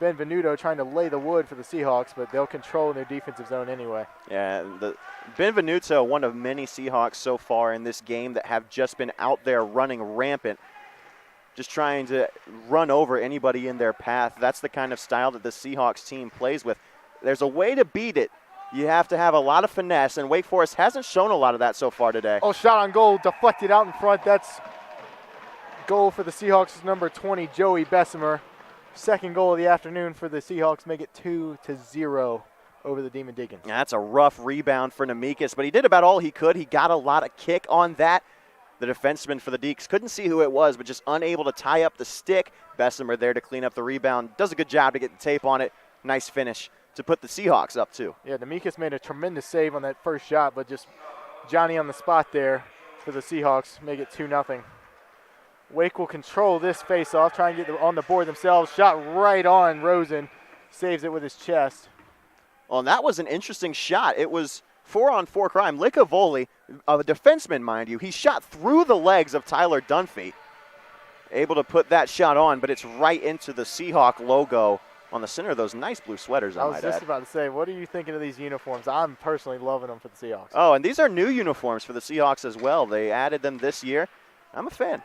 Speaker 1: Benvenuto trying to lay the wood for the Seahawks, but they'll control their defensive zone anyway.
Speaker 2: Yeah, Benvenuto, one of many Seahawks so far in this game that have just been out there running rampant, just trying to run over anybody in their path. That's the kind of style that the Seahawks team plays with. There's a way to beat it. You have to have a lot of finesse, and Wake Forest hasn't shown a lot of that so far today.
Speaker 1: Oh, shot on goal, deflected out in front. That's goal for the Seahawks, number 20, Joey Bessemer. Second goal of the afternoon for the Seahawks, make it 2-0 over the Demon Deacons.
Speaker 2: Yeah, that's a rough rebound for Nemekis, but he did about all he could. He got a lot of kick on that. The defenseman for the Deeks couldn't see who it was, but just unable to tie up the stick. Bessemer there to clean up the rebound. Does a good job to get the tape on it. Nice finish to put the Seahawks up, too.
Speaker 1: Yeah, Nemekis made a tremendous save on that first shot, but just Johnny on the spot there for the Seahawks, make it 2-0. Wake will control this face-off, try and get on the board themselves. Shot right on Rosen, saves it with his chest.
Speaker 2: Well, and that was an interesting shot. It was 4-on-4 crime. Licavoli, a defenseman, mind you, he shot through the legs of Tyler Dunphy. Able to put that shot on, but it's right into the Seahawk logo on the center of those nice blue sweaters, I might add.
Speaker 1: I was just about to say, what are you thinking of these uniforms? I'm personally loving them for the Seahawks.
Speaker 2: Oh, and these are new uniforms for the Seahawks as well. They added them this year. I'm a fan.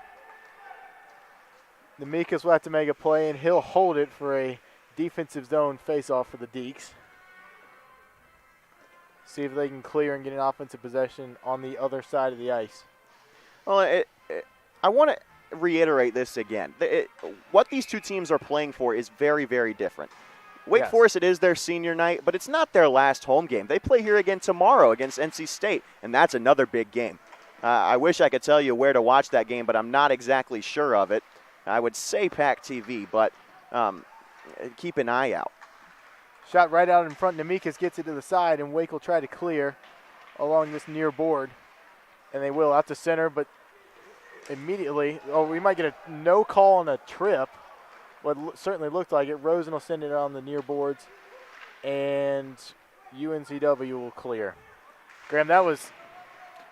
Speaker 1: Nemekis will have to make a play, and he'll hold it for a defensive zone face-off for the Deeks. See if they can clear and get an offensive possession on the other side of the ice.
Speaker 2: Well, I want to reiterate this again. What these two teams are playing for is very, very different. Wake Forest, it is their senior night, but it's not their last home game. They play here again tomorrow against NC State, and that's another big game. I wish I could tell you where to watch that game, but I'm not exactly sure of it. I would say Pac TV, but keep an eye out.
Speaker 1: Shot right out in front. Nemekis gets it to the side, and Wake will try to clear along this near board. And they will out to center, but immediately, we might get a no call on a trip. What certainly looked like it. Rosen will send it on the near boards, and UNCW will clear. Graham, that was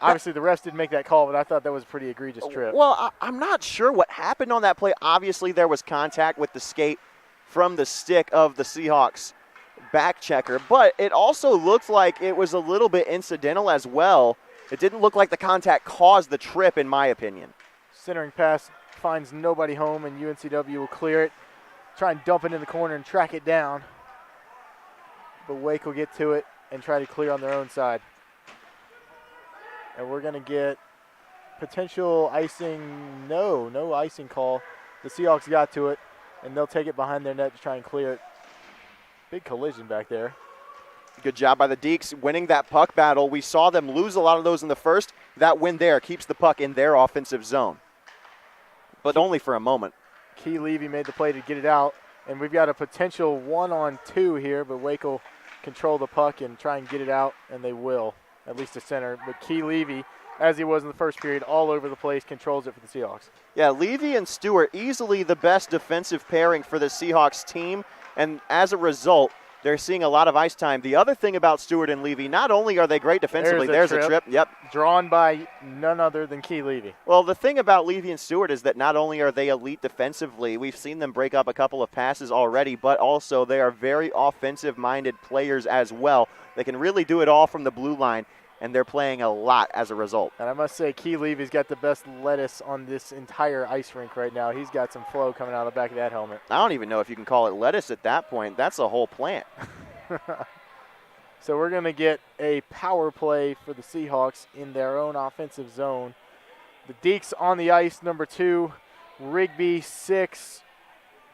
Speaker 1: obviously the refs didn't make that call, but I thought that was a pretty egregious trip.
Speaker 2: Well, I'm not sure what happened on that play. Obviously, there was contact with the skate from the stick of the Seahawks back checker, but it also looked like it was a little bit incidental as well. It didn't look like the contact caused the trip, in my opinion.
Speaker 1: Centering pass finds nobody home, and UNCW will clear it. Try and dump it in the corner and track it down. But Wake will get to it and try to clear on their own side. And we're going to get potential icing. No icing call. The Seahawks got to it, and they'll take it behind their net to try and clear it. Big collision back there.
Speaker 2: Good job by the Deeks winning that puck battle. We saw them lose a lot of those in the first. That win there keeps the puck in their offensive zone, but only for a moment.
Speaker 1: Key Levy made the play to get it out, and we've got a potential 1-on-2 here, but Wake will control the puck and try and get it out, and they will, at least to center. But Key Levy, as he was in the first period, all over the place, controls it for the Seahawks.
Speaker 2: Yeah, Levy and Stewart, easily the best defensive pairing for the Seahawks team. And as a result, they're seeing a lot of ice time. The other thing about Stewart and Levy, not only are they great defensively, there's a trip. Yep.
Speaker 1: Drawn by none other than Key Levy.
Speaker 2: Well, the thing about Levy and Stewart is that not only are they elite defensively, we've seen them break up a couple of passes already, but also they are very offensive-minded players as well. They can really do it all from the blue line, and they're playing a lot as a result.
Speaker 1: And I must say, Key Levy's got the best lettuce on this entire ice rink right now. He's got some flow coming out of the back of that helmet.
Speaker 2: I don't even know if you can call it lettuce at that point. That's a whole plant.
Speaker 1: So we're going to get a power play for the Seahawks in their own offensive zone. The Deeks on the ice, number 2, Rigby, 6,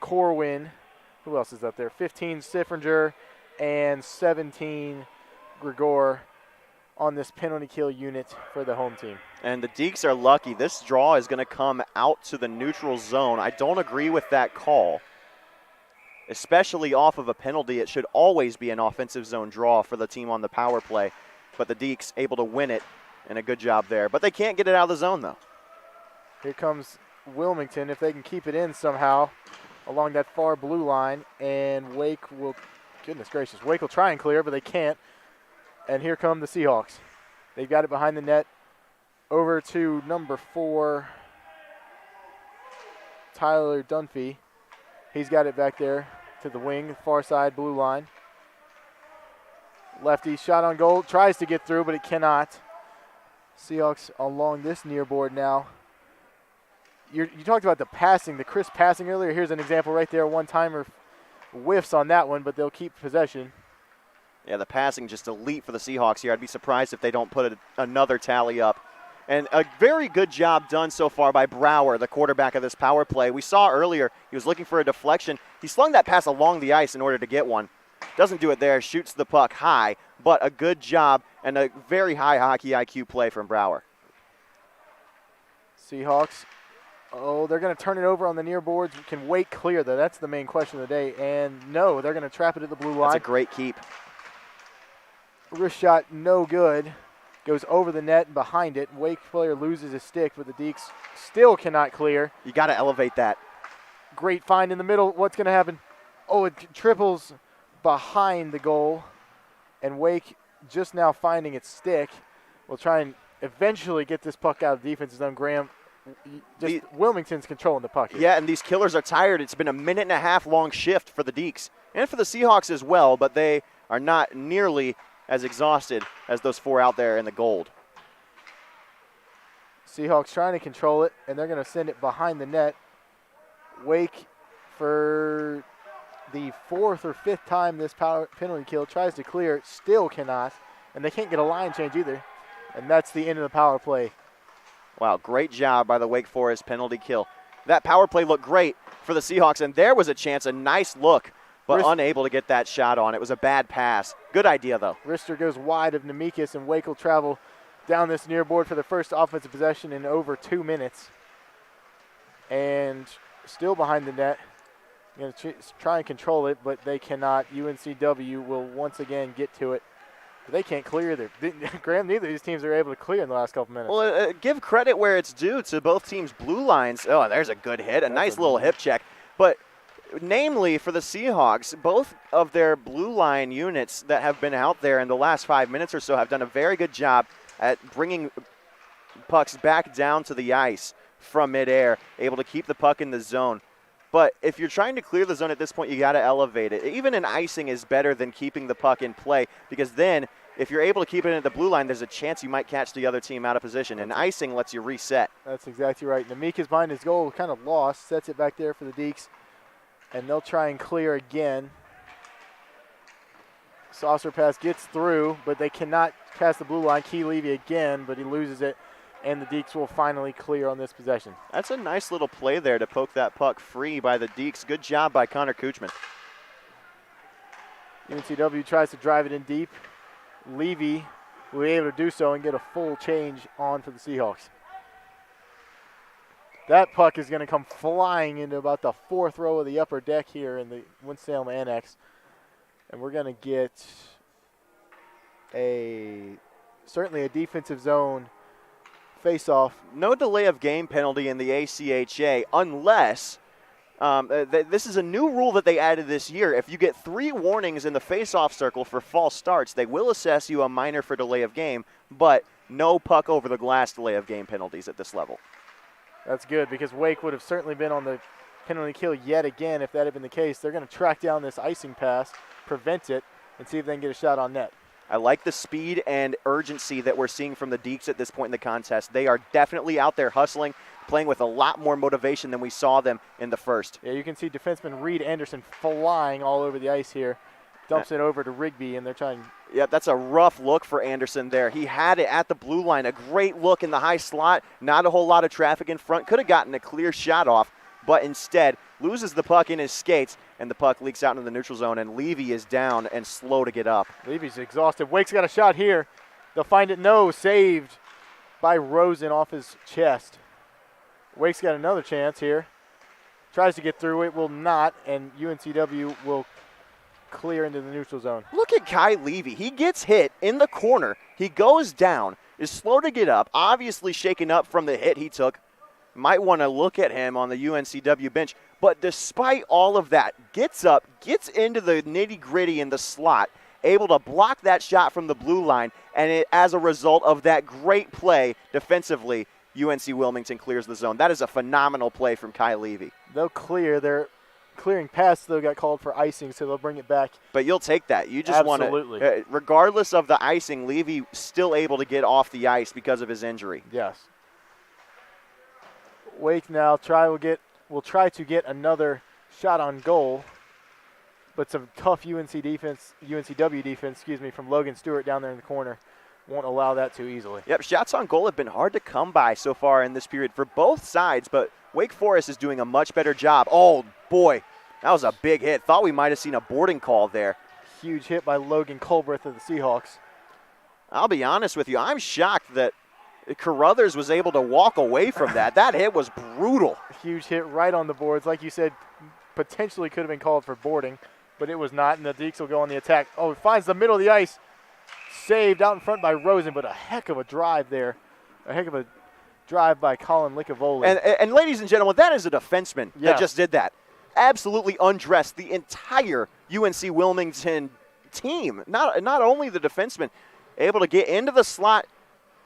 Speaker 1: Corwin. Who else is up there? 15, Siffringer, and 17, Grigor on this penalty kill unit for the home team.
Speaker 2: And the Deeks are lucky. This draw is going to come out to the neutral zone. I don't agree with that call, especially off of a penalty. It should always be an offensive zone draw for the team on the power play, but the Deeks able to win it, and a good job there. But they can't get it out of the zone, though.
Speaker 1: Here comes Wilmington, if they can keep it in somehow along that far blue line, and Wake will, goodness gracious, Wake will try and clear, but they can't. And here come the Seahawks. They've got it behind the net. Over to number 4, Tyler Dunphy. He's got it back there to the wing, far side blue line. Lefty shot on goal, tries to get through, but it cannot. Seahawks along this near board now. You talked about the passing, the crisp passing earlier. Here's an example right there. One-timer whiffs on that one, but they'll keep possession.
Speaker 2: Yeah, the passing just elite for the Seahawks here. I'd be surprised if they don't put another tally up. And a very good job done so far by Brower, the quarterback of this power play. We saw earlier he was looking for a deflection. He slung that pass along the ice in order to get one. Doesn't do it there, shoots the puck high, but a good job and a very high hockey IQ play from Brower.
Speaker 1: Seahawks, they're going to turn it over on the near boards. Can Wake clear, though? That's the main question of the day. And no, they're going to trap it at the blue line.
Speaker 2: That's a great keep.
Speaker 1: Wrist shot, no good. Goes over the net and behind it. Wake player loses his stick, but the Deeks still cannot clear.
Speaker 2: You got to elevate that.
Speaker 1: Great find in the middle. What's going to happen? Oh, it triples behind the goal. And Wake just now finding its stick. Will try and eventually get this puck out of the defense's zone. Graham, Wilmington's controlling the puck here.
Speaker 2: Yeah, and these killers are tired. It's been a 1.5-minute long shift for the Deeks. And for the Seahawks as well, but they are not nearly as exhausted as those 4 out there in the gold.
Speaker 1: Seahawks trying to control it, and they're going to send it behind the net. Wake, for the 4th or 5th time this penalty kill, tries to clear, still cannot, and they can't get a line change either. And that's the end of the power play.
Speaker 2: Wow, great job by the Wake Forest penalty kill. That power play looked great for the Seahawks, and there was a chance, a nice look, but unable to get that shot on. It was a bad pass. Good idea, though.
Speaker 1: Rister goes wide of Nemekis, and Wake will travel down this near board for the first offensive possession in over 2 minutes. And still behind the net. Going to try and control it, but they cannot. UNCW will once again get to it. But they can't clear either. Graham, neither of these teams are able to clear in the last couple minutes.
Speaker 2: Well, give credit where it's due to both teams' blue lines. Oh, there's a good hit, a nice little hip check. But namely, for the Seahawks, both of their blue line units that have been out there in the last 5 minutes or so have done a very good job at bringing pucks back down to the ice from midair, able to keep the puck in the zone. But if you're trying to clear the zone at this point, you got to elevate it. Even an icing is better than keeping the puck in play, because then if you're able to keep it at the blue line, there's a chance you might catch the other team out of position, and icing lets you reset.
Speaker 1: That's exactly right. Nemekis behind his goal, kind of lost, sets it back there for the Deeks. And they'll try and clear again. Saucer pass gets through, but they cannot pass the blue line. Key Levy again, but he loses it, and the Deeks will finally clear on this possession.
Speaker 2: That's a nice little play there to poke that puck free by the Deeks. Good job by Connor Kuchman.
Speaker 1: UNCW tries to drive it in deep. Levy will be able to do so and get a full change on for the Seahawks. That puck is going to come flying into about the 4th row of the upper deck here in the Winston-Salem Annex. And we're going to get certainly a defensive zone face-off.
Speaker 2: No delay of game penalty in the ACHA unless This is a new rule that they added this year. If you get 3 warnings in the face-off circle for false starts, they will assess you a minor for delay of game, but no puck over the glass delay of game penalties at this level.
Speaker 1: That's good because Wake would have certainly been on the penalty kill yet again if that had been the case. They're going to track down this icing pass, prevent it, and see if they can get a shot on net.
Speaker 2: I like the speed and urgency that we're seeing from the Deeks at this point in the contest. They are definitely out there hustling, playing with a lot more motivation than we saw them in the first.
Speaker 1: Yeah, you can see defenseman Reed Anderson flying all over the ice here. Dumps it over to Rigby, and they're trying.
Speaker 2: Yeah, that's a rough look for Anderson there. He had it at the blue line. A great look in the high slot. Not a whole lot of traffic in front. Could have gotten a clear shot off, but instead loses the puck in his skates, and the puck leaks out into the neutral zone, and Levy is down and slow to get up.
Speaker 1: Levy's exhausted. Wake's got a shot here. They'll find it. No, saved by Rosen off his chest. Wake's got another chance here. Tries to get through it, will not, and UNCW will clear into the neutral zone.
Speaker 2: Look at Kai Levy. He gets hit in the corner. He goes down, is slow to get up, obviously shaken up from the hit he took. Might want to look at him on the UNCW bench. But despite all of that, gets up, gets into the nitty-gritty in the slot, able to block that shot from the blue line, and as a result of that great play defensively, UNC Wilmington clears the zone. That is a phenomenal play from Kai Levy.
Speaker 1: They'll clear. They're clearing pass, though, got called for icing, so they'll bring it back.
Speaker 2: But you'll take that. You just want to, regardless of the icing, Levy still able to get off the ice because of his injury.
Speaker 1: Yes. Wake now will try to get another shot on goal, but some tough UNCW defense, from Logan Stewart down there in the corner won't allow that too easily.
Speaker 2: Yep, shots on goal have been hard to come by so far in this period for both sides, but Wake Forest is doing a much better job. Oh, boy, that was a big hit. Thought we might have seen a boarding call there.
Speaker 1: Huge hit by Logan Colbreth of the Seahawks.
Speaker 2: I'll be honest with you, I'm shocked that Carruthers was able to walk away from that. That hit was brutal.
Speaker 1: Huge hit right on the boards. Like you said, potentially could have been called for boarding, but it was not, and the Deeks will go on the attack. Oh, he finds the middle of the ice. Saved out in front by Rosen, but a heck of a drive there. A heck of a drive by Colin Licavoli.
Speaker 2: And ladies and gentlemen, that is a defenseman that just did that. Absolutely undressed the entire UNC Wilmington team. Not only the defenseman, able to get into the slot,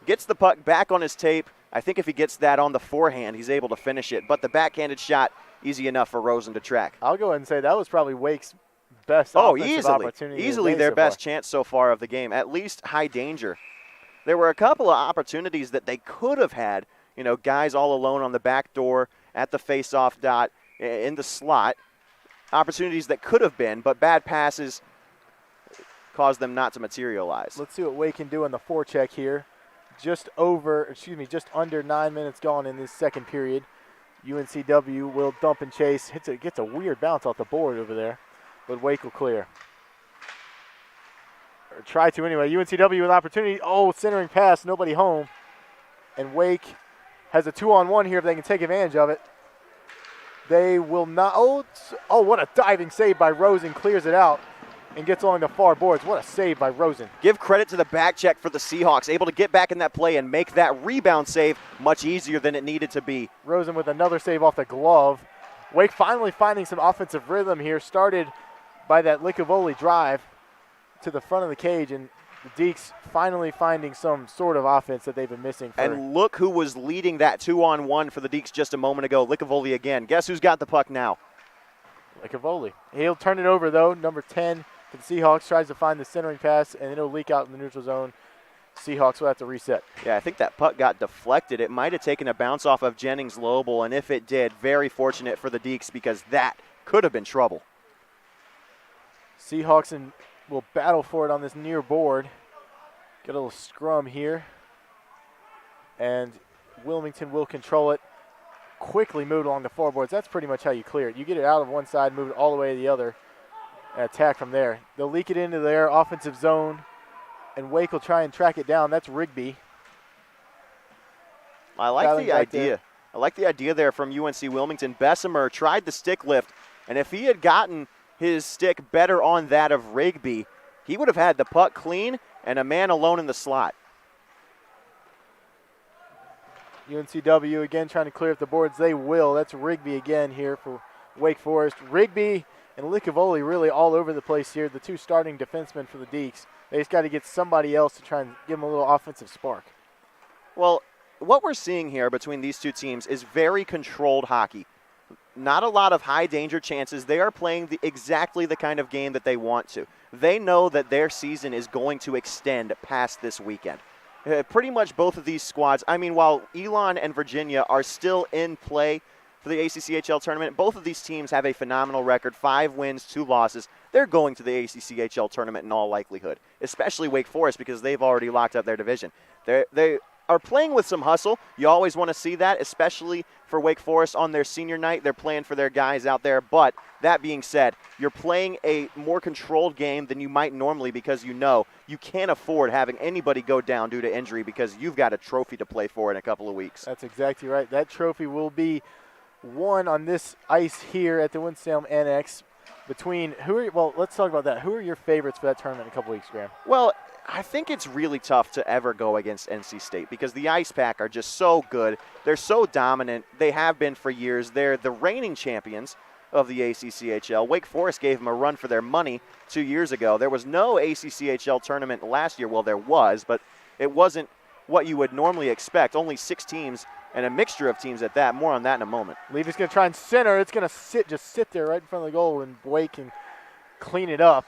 Speaker 2: gets the puck back on his tape. I think if he gets that on the forehand, he's able to finish it. But the backhanded shot, easy enough for Rosen to track.
Speaker 1: I'll go ahead and say that was probably Wake's best offensive opportunity.
Speaker 2: Easily their best chance so far of the game, at least high danger. There were a couple of opportunities that they could have had, guys all alone on the back door, at the face-off dot, in the slot. Opportunities that could have been, but bad passes caused them not to materialize.
Speaker 1: Let's see what Wake can do in the forecheck here. Just under 9 minutes gone in this second period. UNCW will dump and chase. Gets a weird bounce off the board over there, but Wake will clear. Or try to anyway. UNCW with opportunity. Oh, centering pass, nobody home. And Wake has a 2-on-1 here if they can take advantage of it. They will not. Oh, what a diving save by Rosen. Clears it out and gets along the far boards. What a save by Rosen.
Speaker 2: Give credit to the back check for the Seahawks. Able to get back in that play and make that rebound save much easier than it needed to be.
Speaker 1: Rosen with another save off the glove. Wake finally finding some offensive rhythm here. Started by that Licavoli drive to the front of the cage, and the Deeks finally finding some sort of offense that they've been missing.
Speaker 2: And look who was leading that 2-on-1 for the Deeks just a moment ago. Licavoli again. Guess who's got the puck now?
Speaker 1: Licavoli. He'll turn it over, though. Number 10 for the Seahawks tries to find the centering pass, and it'll leak out in the neutral zone. Seahawks will have to reset.
Speaker 2: Yeah, I think that puck got deflected. It might have taken a bounce off of Jennings-Lobel, and if it did, very fortunate for the Deeks because that could have been trouble.
Speaker 1: Seahawks will battle for it on this near board. Get a little scrum here. And Wilmington will control it. Quickly move along the forwards. That's pretty much how you clear it. You get it out of one side, move it all the way to the other, and attack from there. They'll leak it into their offensive zone, and Wake will try and track it down. That's Rigby.
Speaker 2: I like the idea. I like the idea there from UNC Wilmington. Bessemer tried the stick lift, and if he had gotten his stick better on that of Rigby, he would have had the puck clean and a man alone in the slot.
Speaker 1: UNCW again trying to clear up the boards. They will. That's Rigby again here for Wake Forest. Rigby and Licavoli really all over the place here, the two starting defensemen for the Deacs. They just got to get somebody else to try and give them a little offensive spark.
Speaker 2: Well, what we're seeing here between these two teams is very controlled hockey. Not a lot of high-danger chances. They are playing exactly the kind of game that they want to. They know that their season is going to extend past this weekend. Pretty much both of these squads, I mean, while Elon and Virginia are still in play for the ACCHL tournament, both of these teams have a phenomenal record, 5 wins, 2 losses. They're going to the ACCHL tournament in all likelihood, especially Wake Forest because they've already locked up their division. They are playing with some hustle. You always want to see that, especially for Wake Forest on their senior night. They're playing for their guys out there. But that being said, you're playing a more controlled game than you might normally because you know you can't afford having anybody go down due to injury because you've got a trophy to play for in a couple of weeks.
Speaker 1: That's exactly right. That trophy will be won on this ice here at the Winston-Salem Annex between let's talk about that. Who are your favorites for that tournament in a couple weeks, Graham?
Speaker 2: Well, I think it's really tough to ever go against NC State because the Ice Pack are just so good. They're so dominant. They have been for years. They're the reigning champions of the ACCHL. Wake Forest gave them a run for their money 2 years ago. There was no ACCHL tournament last year. Well, there was, but it wasn't what you would normally expect. Only 6 teams and a mixture of teams at that. More on that in a moment.
Speaker 1: Levy's going to try and center. It's going to just sit there right in front of the goal, and Wake can clean it up.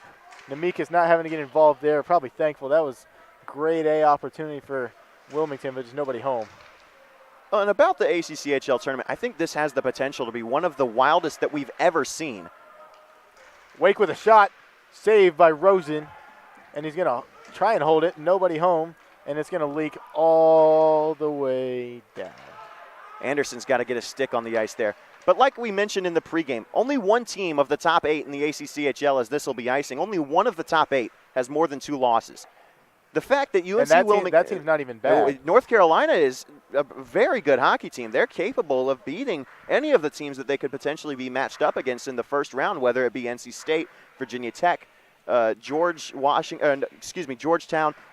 Speaker 1: Namika's not having to get involved there. Probably thankful. That was grade A opportunity for Wilmington, but just nobody home.
Speaker 2: And about the ACCHL tournament, I think this has the potential to be one of the wildest that we've ever seen.
Speaker 1: Wake with a shot, saved by Rosen, and he's going to try and hold it. Nobody home, and it's going to leak all the way down.
Speaker 2: Anderson's got to get a stick on the ice there. But like we mentioned in the pregame, only one team of the top 8 in the ACCHL, as this will be icing, only one of the top 8 has more than 2 losses. The fact that UNC Wilmington,
Speaker 1: that team's not even bad.
Speaker 2: North Carolina is a very good hockey team. They're capable of beating any of the teams that they could potentially be matched up against in the first round, whether it be NC State, Virginia Tech, Georgetown,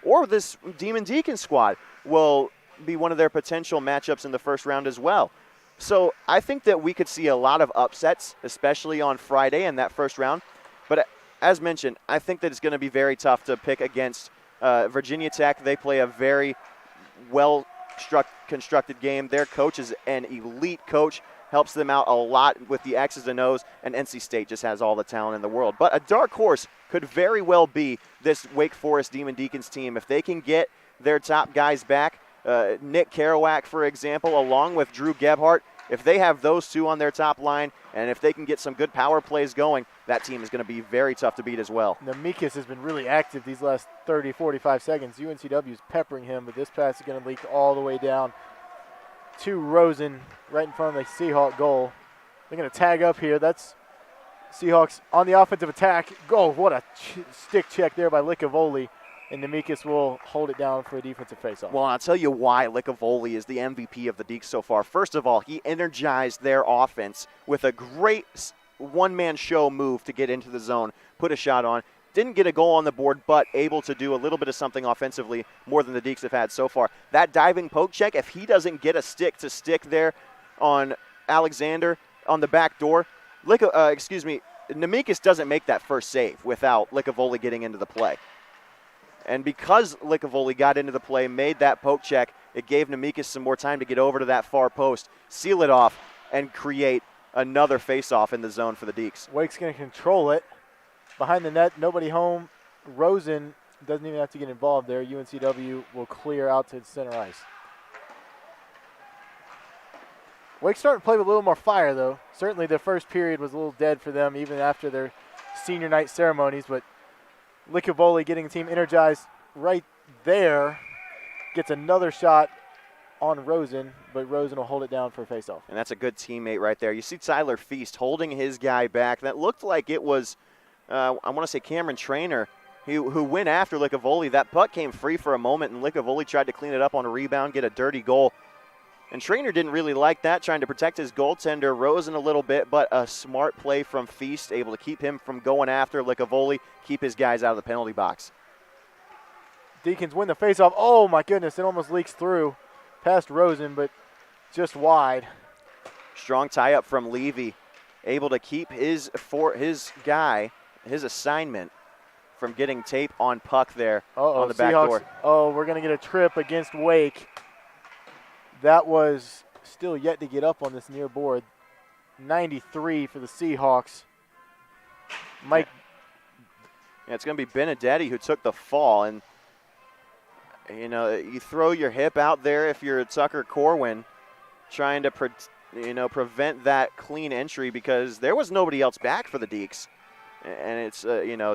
Speaker 2: or this Demon Deacon squad will be one of their potential matchups in the first round as well. So I think that we could see a lot of upsets, especially on Friday in that first round. But as mentioned, I think that it's going to be very tough to pick against Virginia Tech. They play a very well-constructed game. Their coach is an elite coach, helps them out a lot with the X's and O's, and NC State just has all the talent in the world. But a dark horse could very well be this Wake Forest Demon Deacons team. If they can get their top guys back, Nick Kerouac, for example, along with Drew Gebhardt, if they have those two on their top line and if they can get some good power plays going, that team is going to be very tough to beat as well.
Speaker 1: Namikas has been really active these last 30, 45 seconds. UNCW is peppering him, but this pass is going to leak all the way down to Rosen right in front of the Seahawk goal. They're going to tag up here. That's Seahawks on the offensive attack. Go! What a stick check there by Licavoli. And Namikas will hold it down for a defensive faceoff.
Speaker 2: Well, I'll tell you why Licavoli is the MVP of the Deacs so far. First of all, he energized their offense with a great one-man show move to get into the zone, put a shot on. Didn't get a goal on the board, but able to do a little bit of something offensively more than the Deacs have had so far. That diving poke check, if he doesn't get a stick to stick there on Alexander on the back door, Namikas doesn't make that first save without Licavoli getting into the play. And because Licavoli got into the play, made that poke check, it gave Namikas some more time to get over to that far post, seal it off, and create another face-off in the zone for the Deacs.
Speaker 1: Wake's going to control it. Behind the net, nobody home. Rosen doesn't even have to get involved there. UNCW will clear out to center ice. Wake's starting to play with a little more fire, though. Certainly the first period was a little dead for them, even after their senior night ceremonies, but Licavoli getting the team energized right there. Gets another shot on Rosen, but Rosen will hold it down for a faceoff.
Speaker 2: And that's a good teammate right there. You see Tyler Feast holding his guy back. That looked like it was, I want to say Cameron Traynor, who went after Licavoli. That puck came free for a moment, and Licavoli tried to clean it up on a rebound, get a dirty goal. And Traynor didn't really like that, trying to protect his goaltender, Rosen a little bit, but a smart play from Feast, able to keep him from going after Licavoli, keep his guys out of the penalty box.
Speaker 1: Deacons win the faceoff. Oh, my goodness, it almost leaks through past Rosen, but just wide.
Speaker 2: Strong tie-up from Levy. able to keep his guy, his assignment, from getting tape on puck there on the back door.
Speaker 1: Oh, we're going to get a trip against Wake. That was still yet to get up on this near board. 93 for the Seahawks. Mike.
Speaker 2: Yeah, it's going to be Benedetti who took the fall. And, you know, you throw your hip out there if you're Tucker Corwin, trying to prevent that clean entry, because there was nobody else back for the Deeks. And it's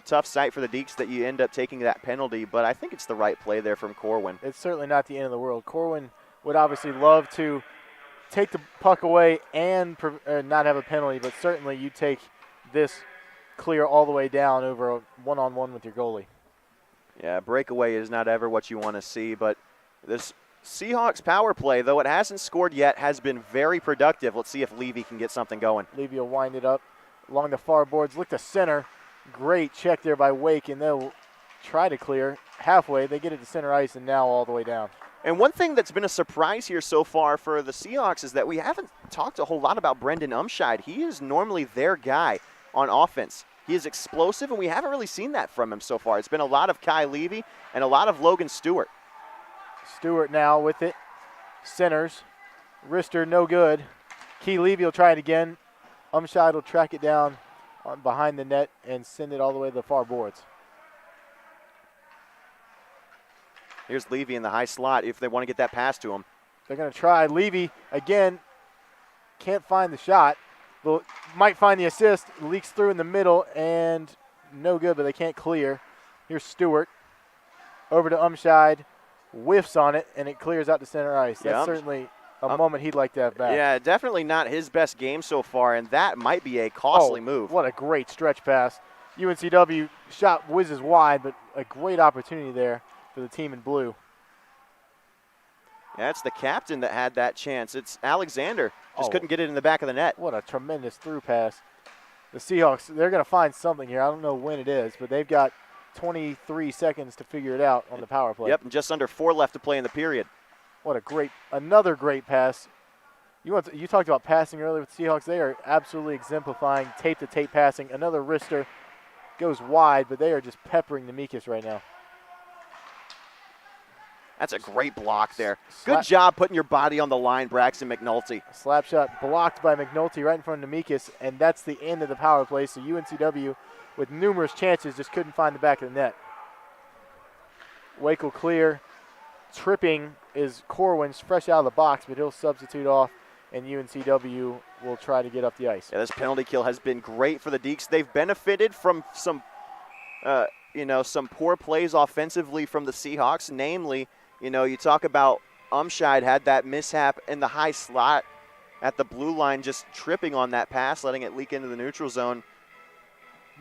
Speaker 2: tough sight for the Deeks that you end up taking that penalty, but I think it's the right play there from Corwin.
Speaker 1: It's certainly not the end of the world. Corwin would obviously love to take the puck away and not have a penalty, but certainly you take this clear all the way down over a one-on-one with your goalie.
Speaker 2: Yeah, breakaway is not ever what you want to see, but this Seahawks power play, though it hasn't scored yet, has been very productive. Let's see if Levy can get something going.
Speaker 1: Levy will wind it up along the far boards. Look to center. Great check there by Wake, and they'll try to clear halfway. They get it to center ice, and now all the way down.
Speaker 2: And one thing that's been a surprise here so far for the Seahawks is that we haven't talked a whole lot about Brendan Umscheid. He is normally their guy on offense. He is explosive, and we haven't really seen that from him so far. It's been a lot of Kai Levy and a lot of Logan Stewart.
Speaker 1: Stewart now with it. Centers. Wrister, no good. Key Levy will try it again. Umscheid will track it down behind the net and send it all the way to the far boards.
Speaker 2: Here's Levy in the high slot if they want to get that pass to him.
Speaker 1: They're going to try. Levy, again, can't find the shot. Might find the assist. Leaks through in the middle, and no good, but they can't clear. Here's Stewart. Over to Umscheid. Whiffs on it, and it clears out to center ice. That's certainly a moment he'd like to have back.
Speaker 2: Yeah, definitely not his best game so far, and that might be a costly move.
Speaker 1: What a great stretch pass. UNCW shot whizzes wide, but a great opportunity there for the team in blue.
Speaker 2: Yeah, it's the captain that had that chance. It's Alexander. Just couldn't get it in the back of the net.
Speaker 1: What a tremendous through pass. The Seahawks, they're going to find something here. I don't know when it is, but they've got 23 seconds to figure it out on the power play.
Speaker 2: Yep, and just under 4 left to play in the period.
Speaker 1: What another great pass. You talked about passing earlier with the Seahawks. They are absolutely exemplifying tape-to-tape passing. Another wrister goes wide, but they are just peppering the Mikas right now.
Speaker 2: That's a great block there. Good job putting your body on the line, Braxton McNulty.
Speaker 1: Slap shot blocked by McNulty right in front of Nemekis, and that's the end of the power play. So UNCW, with numerous chances, just couldn't find the back of the net. Wake will clear. Tripping is Corwin's fresh out of the box, but he'll substitute off, and UNCW will try to get up the ice.
Speaker 2: Yeah, this penalty kill has been great for the Deeks. They've benefited from some poor plays offensively from the Seahawks, namely, you talk about Umscheid had that mishap in the high slot at the blue line, just tripping on that pass, letting it leak into the neutral zone.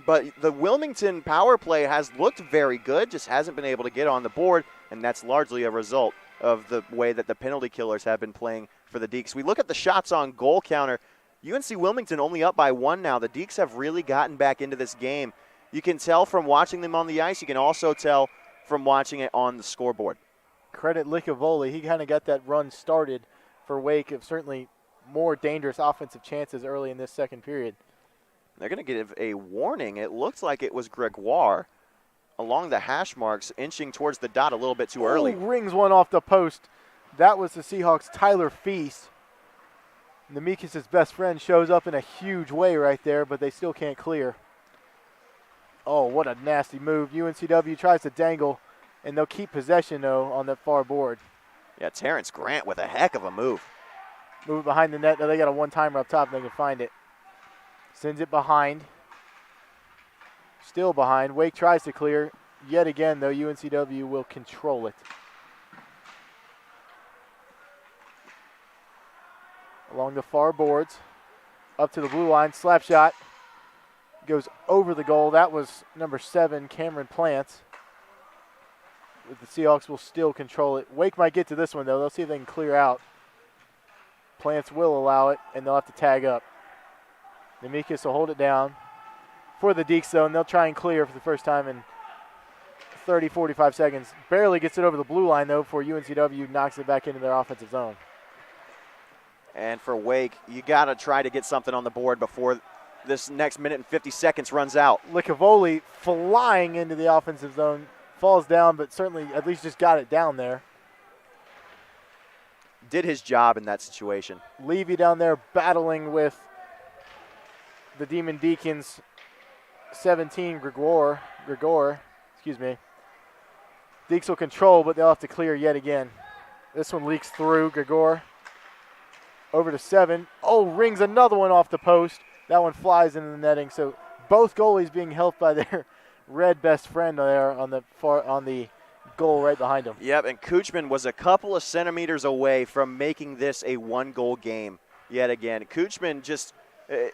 Speaker 2: But the Wilmington power play has looked very good, just hasn't been able to get on the board, and that's largely a result of the way that the penalty killers have been playing for the Deeks. We look at the shots on goal counter. UNC Wilmington only up by 1 now. The Deeks have really gotten back into this game. You can tell from watching them on the ice. You can also tell from watching it on the scoreboard.
Speaker 1: Credit Licavoli. He kind of got that run started for Wake of certainly more dangerous offensive chances early in this second period.
Speaker 2: They're going to give a warning. It looks like it was Gregoire along the hash marks, inching towards the dot a little bit too early.
Speaker 1: Rings one off the post. That was the Seahawks' Tyler Feast. Nemekis' best friend shows up in a huge way right there, but they still can't clear. Oh, what a nasty move. UNCW tries to dangle, and they'll keep possession, though, on that far board.
Speaker 2: Yeah, Terrence Grant with a heck of a move.
Speaker 1: Move behind the net. Now they got a one-timer up top, and they can find it. Sends it behind. Still behind. Wake tries to clear. Yet again, though, UNCW will control it. Along the far boards. Up to the blue line. Slap shot. Goes over the goal. That was number 7, Cameron Plants. The Seahawks will still control it. Wake might get to this one, though. They'll see if they can clear out. Plants will allow it, and they'll have to tag up. Nemekis will hold it down for the Deeks, though, and they'll try and clear for the first time in 30, 45 seconds. Barely gets it over the blue line, though, before UNCW knocks it back into their offensive zone.
Speaker 2: And for Wake, you got to try to get something on the board before this next minute and 50 seconds runs out.
Speaker 1: Licavoli flying into the offensive zone, falls down, but certainly at least just got it down there.
Speaker 2: Did his job in that situation.
Speaker 1: Levy down there battling with the Demon Deacons, 17, Gregor, excuse me. Deeks will control, but they'll have to clear yet again. This one leaks through, Gregor. Over to 7. Oh, rings another one off the post. That one flies into the netting. So both goalies being helped by their red best friend there on the goal right behind him.
Speaker 2: Yep, and Kuchman was a couple of centimeters away from making this a one-goal game yet again. Kuchman just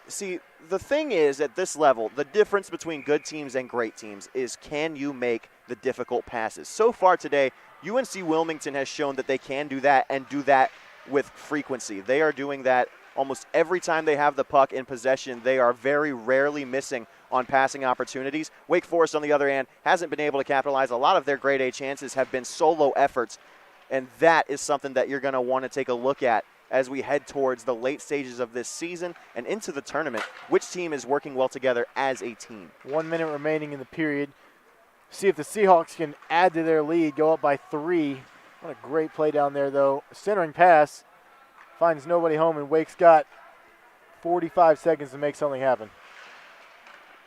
Speaker 2: see, the thing is at this level, the difference between good teams and great teams is can you make the difficult passes. So far today, UNC Wilmington has shown that they can do that and do that with frequency. They are doing that almost every time they have the puck in possession. They are very rarely missing on passing opportunities. Wake Forest, on the other hand, hasn't been able to capitalize. A lot of their grade A chances have been solo efforts, and that is something that you're going to want to take a look at as we head towards the late stages of this season and into the tournament. Which team is working well together as a team? 1
Speaker 1: minute remaining in the period. See if the Seahawks can add to their lead, go up by 3. What a great play down there, though. Centering pass finds nobody home, and Wake's got 45 seconds to make something happen.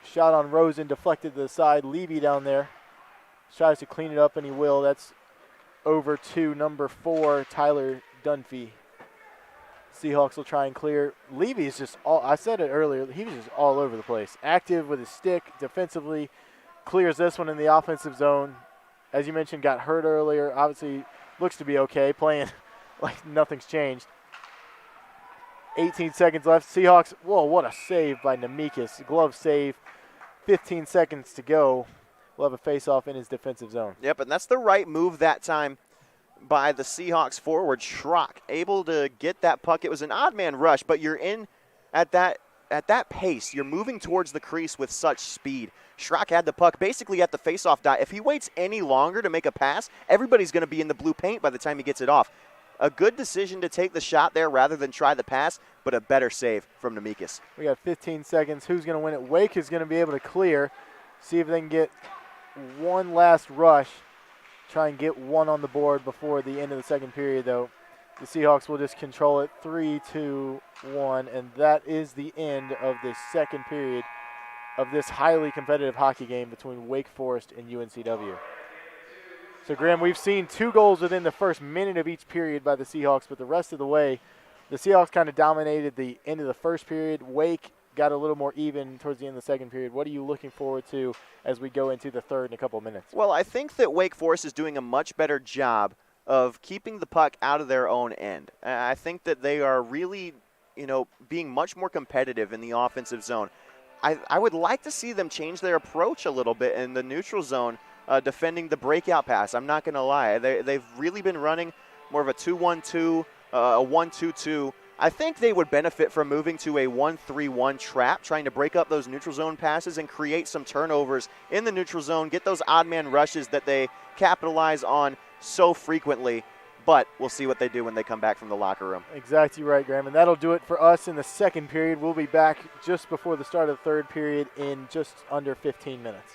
Speaker 1: Shot on Rosen, deflected to the side. Levy down there tries to clean it up, and he will. That's over to number 4, Tyler Dunphy. Seahawks will try and clear. Levy is just I said it earlier, he was just all over the place. Active with his stick, defensively. Clears this one in the offensive zone. As you mentioned, got hurt earlier. Obviously looks to be okay, playing like nothing's changed. 18 seconds left. Seahawks, whoa, what a save by Nemekis. Glove save. 15 seconds to go. We'll have a face-off in his defensive zone.
Speaker 2: Yep, and that's the right move that time by the Seahawks forward, Schrock, able to get that puck. It was an odd man rush, but you're in at that pace. You're moving towards the crease with such speed. Schrock had the puck basically at the face-off dot. If he waits any longer to make a pass, everybody's going to be in the blue paint by the time he gets it off. A good decision to take the shot there rather than try the pass, but a better save from Nemekis.
Speaker 1: We got 15 seconds. Who's going to win it? Wake is going to be able to clear. See if they can get one last rush. Try and get one on the board before the end of the second period, though. The Seahawks will just control it. 3, 2, 1, and that is the end of the second period of this highly competitive hockey game between Wake Forest and UNCW. So, Graham, we've seen 2 goals within the first minute of each period by the Seahawks, but the rest of the way, the Seahawks kind of dominated the end of the first period. Wake got a little more even towards the end of the second period. What are you looking forward to as we go into the third in a couple of minutes?
Speaker 2: Well, I think that Wake Forest is doing a much better job of keeping the puck out of their own end. I think that they are really, being much more competitive in the offensive zone. I would like to see them change their approach a little bit in the neutral zone, defending the breakout pass. I'm not going to lie. They've really been running more of a 2-1-2, a 1-2-2. I think they would benefit from moving to a 1-3-1 trap, trying to break up those neutral zone passes and create some turnovers in the neutral zone, get those odd man rushes that they capitalize on so frequently. But we'll see what they do when they come back from the locker room.
Speaker 1: Exactly right, Graham. And that'll do it for us in the second period. We'll be back just before the start of the third period in just under 15 minutes.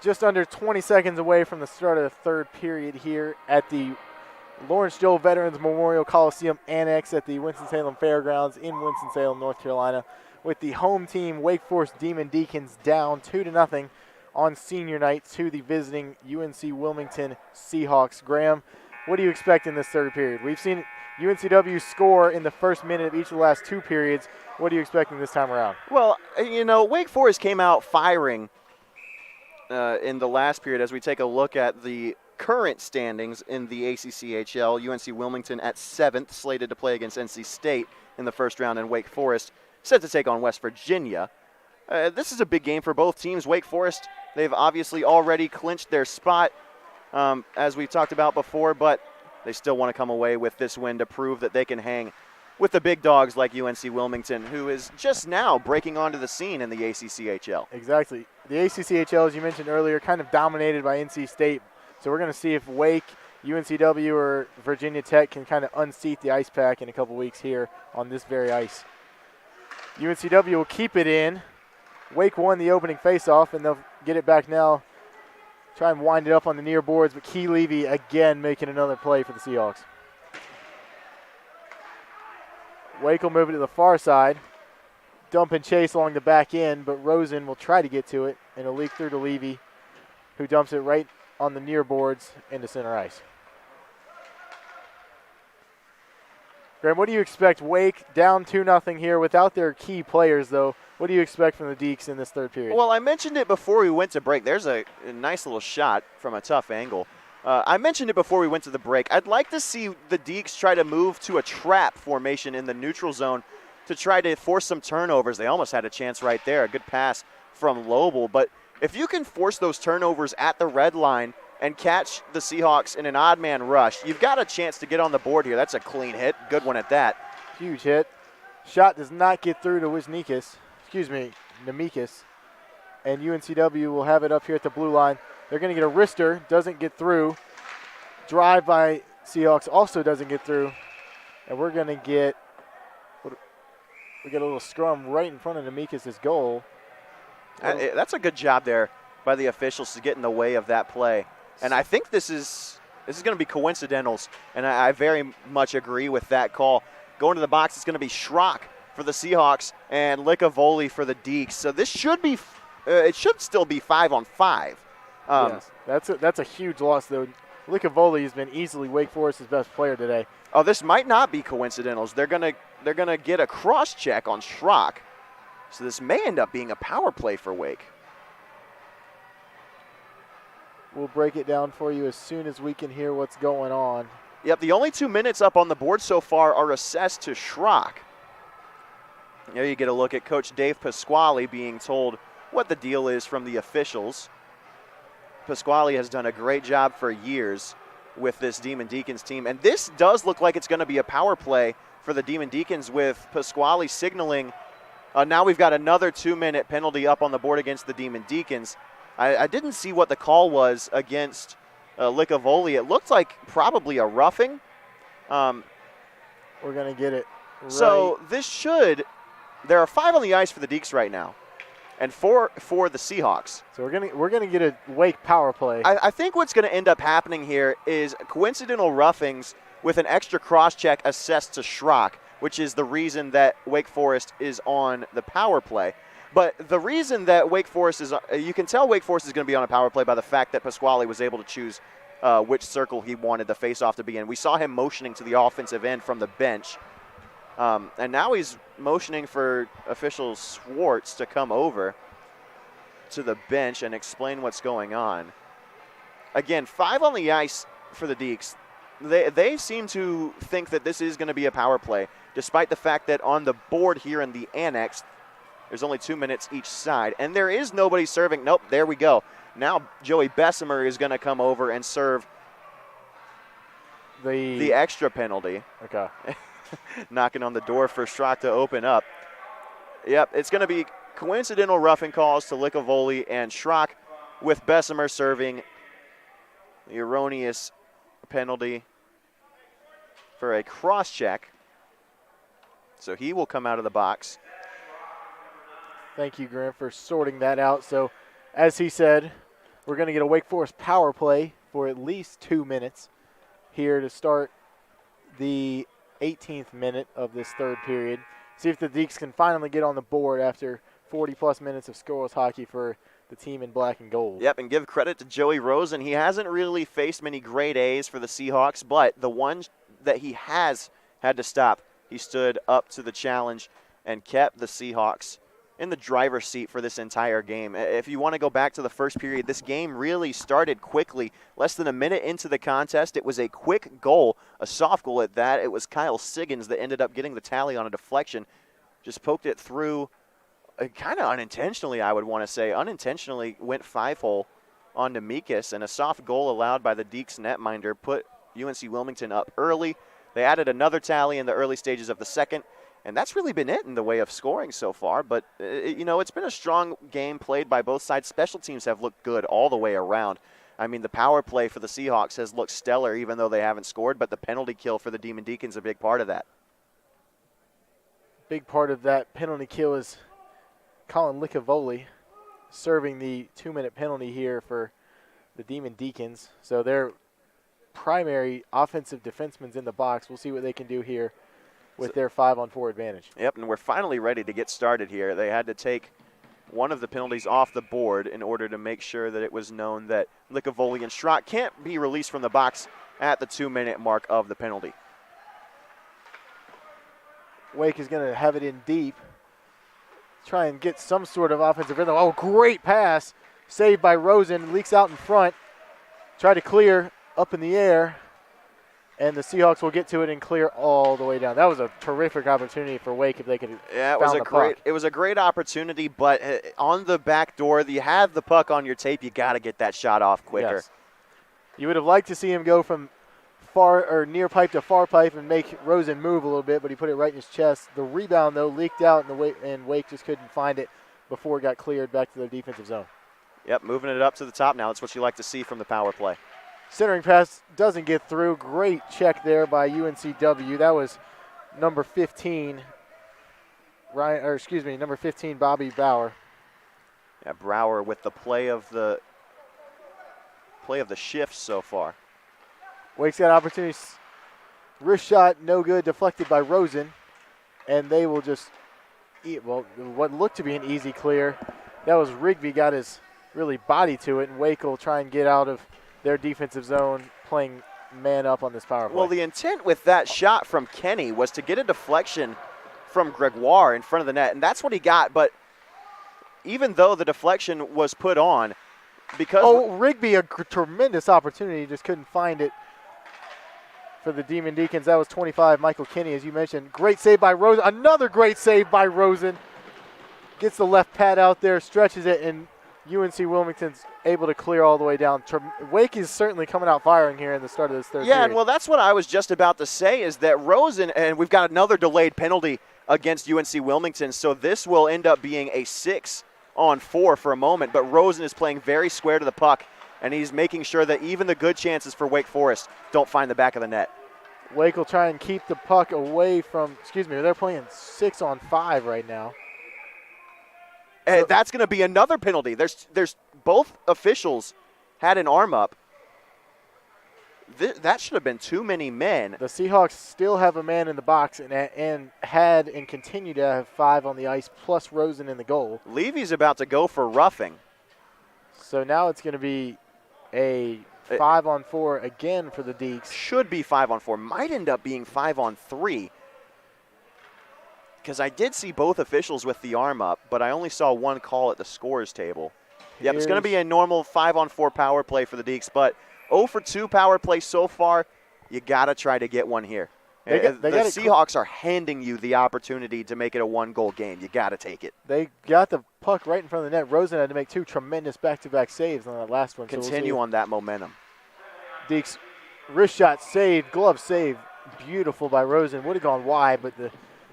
Speaker 1: just under 20 seconds away from the start of the third period here at the Lawrence Joel Veterans Memorial Coliseum Annex at the Winston-Salem Fairgrounds in Winston-Salem, North Carolina, with the home team Wake Forest Demon Deacons down 2-0 on senior night to the visiting UNC Wilmington Seahawks. Graham, what do you expect in this third period? We've seen UNCW score in the first minute of each of the last two periods. What are you expecting this time around?
Speaker 2: Well, Wake Forest came out firing in the last period. As we take a look at the current standings in the ACCHL, UNC Wilmington at 7th, slated to play against NC State in the first round, and Wake Forest set to take on West Virginia. This is a big game for both teams. Wake Forest, they've obviously already clinched their spot, as we talked about before, but they still want to come away with this win to prove that they can hang with the big dogs like UNC Wilmington, who is just now breaking onto the scene in the ACCHL.
Speaker 1: Exactly. The ACCHL, as you mentioned earlier, kind of dominated by NC State. So we're going to see if Wake, UNCW, or Virginia Tech can kind of unseat the ice pack in a couple weeks here on this very ice. UNCW will keep it in. Wake won the opening faceoff, and they'll get it back now. Try and wind it up on the near boards, but Key Levy again making another play for the Seahawks. Wake will move it to the far side. Dump and chase along the back end, but Rosen will try to get to it, and it'll leak through to Levy, who dumps it right on the near boards into center ice. Graham, what do you expect? Wake down 2-0 here without their key players, though. What do you expect from the Deeks in this third period?
Speaker 2: Well, I mentioned it before we went to break. There's a nice little shot from a tough angle. I mentioned it before we went to the break. I'd like to see the Deeks try to move to a trap formation in the neutral zone to try to force some turnovers. They almost had a chance right there, a good pass from Lobel. But if you can force those turnovers at the red line and catch the Seahawks in an odd man rush, you've got a chance to get on the board here. That's a clean hit. Good one at that.
Speaker 1: Huge hit. Shot does not get through to Nemekis. And UNCW will have it up here at the blue line. They're going to get a wrister, doesn't get through. Drive by Seahawks also doesn't get through. And we're going to get, we get a little scrum right in front of Nemekis' goal.
Speaker 2: That's a good job there by the officials to get in the way of that play. And I think this is going to be coincidentals, and I very much agree with that call. Going to the box, it's going to be Schrock for the Seahawks and Licavoli for the Deeks. So this should be, it should still be 5-on-5.
Speaker 1: Yes, that's a huge loss, though. Licavoli has been easily Wake Forest's best player today.
Speaker 2: Oh, this might not be coincidentals. They're gonna get a cross check on Schrock, so this may end up being a power play for Wake.
Speaker 1: We'll break it down for you as soon as we can hear what's going on.
Speaker 2: Yep, the only 2 minutes up on the board so far are assessed to Schrock. There you get a look at Coach Dave Pasquale being told what the deal is from the officials. Pasquale has done a great job for years with this Demon Deacons team, and this does look like it's going to be a power play for the Demon Deacons with Pasquale signaling. Now we've got another 2-minute penalty up on the board against the Demon Deacons. I didn't see what the call was against Licavoli. It looked like probably a roughing.
Speaker 1: We're going to get it right.
Speaker 2: So this should, there are 5 on the ice for the Deeks right now, and 4 for the Seahawks.
Speaker 1: So we're gonna get a Wake power play.
Speaker 2: I think what's going to end up happening here is coincidental roughings with an extra cross check assessed to Schrock, which is the reason that Wake Forest is on the power play. But the reason that Wake Forest is, you can tell Wake Forest is going to be on a power play by the fact that Pasquale was able to choose which circle he wanted the faceoff to be in. We saw him motioning to the offensive end from the bench. And now he's motioning for official Schwartz to come over to the bench and explain what's going on. Again, 5 on the ice for the Deeks. They seem to think that this is going to be a power play, despite the fact that on the board here in the annex, there's only 2 minutes each side. And there is nobody serving. Nope, there we go. Now Joey Bessemer is going to come over and serve the extra penalty.
Speaker 1: Okay.
Speaker 2: Knocking on the door for Schrock to open up. Yep, it's going to be coincidental roughing calls to Licavoli and Schrock, with Bessemer serving the erroneous penalty for a cross check. So he will come out of the box.
Speaker 1: Thank you, Graham, for sorting that out. So, as he said, We're going to get a Wake Forest power play for at least 2 minutes here to start the 18th minute of this third period. See if the Deacs can finally get on the board after 40-plus minutes of scoreless hockey for the team in black and gold.
Speaker 2: Yep, and give credit to Joey Rosen. He hasn't really faced many grade A's for the Seahawks, but the one that he has had to stop, he stood up to the challenge and kept the Seahawks in the driver's seat for this entire game. If you want to go back to the first period, this game really started quickly. Less than a minute into the contest, it was a quick goal, a soft goal at that. It was Kyle Siggins that ended up getting the tally on a deflection. Just poked it through, kind of unintentionally, I would want to say. Unintentionally went 5-hole onto Mikas, and a soft goal allowed by the Deacs netminder put UNC Wilmington up early. They added another tally in the early stages of the second. And that's really been it in the way of scoring so far. But, it's been a strong game played by both sides. Special teams have looked good all the way around. I mean, the power play for the Seahawks has looked stellar even though they haven't scored. But the penalty kill for the Demon Deacons a big part of that.
Speaker 1: Big part of that penalty kill is Colin Licavoli serving the 2-minute penalty here for the Demon Deacons. So their primary offensive defenseman's in the box. We'll see what they can do here with their 5-on-4 advantage.
Speaker 2: Yep, and we're finally ready to get started here. They had to take one of the penalties off the board in order to make sure that it was known that Licavoli and Schrock can't be released from the box at the 2-minute mark of the penalty.
Speaker 1: Wake is going to have it in deep. Try and get some sort of offensive rhythm. Oh, great pass. Saved by Rosen. Leaks out in front. Try to clear up in the air. And the Seahawks will get to it and clear all the way down. That was a terrific opportunity for Wake if they could.
Speaker 2: Yeah, it was a great opportunity, but on the back door, you have the puck on your tape. You got to get that shot off quicker.
Speaker 1: Yes. You would have liked to see him go from far or near pipe to far pipe and make Rosen move a little bit, but he put it right in his chest. The rebound though leaked out, and Wake just couldn't find it before it got cleared back to their defensive zone.
Speaker 2: Yep, moving it up to the top now. That's what you like to see from the power play.
Speaker 1: Centering pass doesn't get through. Great check there by UNCW. That was number 15, number 15, Bobby Bauer.
Speaker 2: Yeah, Brower with the play of the shift so far.
Speaker 1: Wake's got opportunities. Wrist shot, no good, deflected by Rosen, and they will just eat. Well, what looked to be an easy clear. That was Rigby got his really body to it, and Wake will try and get out of their defensive zone, playing man up on this power play.
Speaker 2: Well, the intent with that shot from Kenny was to get a deflection from Gregoire in front of the net, and that's what he got. But even though the deflection was put on, because
Speaker 1: Rigby, a tremendous opportunity, just couldn't find it for the Demon Deacons. That was 25, Michael Kenny, as you mentioned. Great save by Rosen. Another great save by Rosen. Gets the left pad out there, stretches it, and UNC Wilmington's able to clear all the way down. Wake is certainly coming out firing here in the start of this third period.
Speaker 2: And well, that's what I was just about to say is that Rosen, and we've got another delayed penalty against UNC Wilmington, so this will end up being a 6-on-4 for a moment, but Rosen is playing very square to the puck, and he's making sure that even the good chances for Wake Forest don't find the back of the net.
Speaker 1: Wake will try and keep the puck away from, they're playing 6-on-5 right now.
Speaker 2: And that's going to be another penalty. There's both officials had an arm up. That should have been too many men.
Speaker 1: The Seahawks still have a man in the box and had and continue to have 5 on the ice, plus Rosen in the goal.
Speaker 2: Levy's about to go for roughing.
Speaker 1: So now it's going to be a 5-on-4 again for the Deacs.
Speaker 2: Should be 5-on-4. Might end up being 5-on-3. Because I did see both officials with the arm up, but I only saw one call at the scores table. Yep, it's going to be a normal 5-on-4 power play for the Deacs, but 0 for 2 power play so far. You got to try to get one here. The Seahawks are handing you the opportunity to make it a 1-goal game. You got to take it.
Speaker 1: They got the puck right in front of the net. Rosen had to make 2 tremendous back-to-back saves on that last one.
Speaker 2: Continue on that momentum.
Speaker 1: Deacs wrist shot saved, glove save. Beautiful by Rosen. Would have gone wide, but the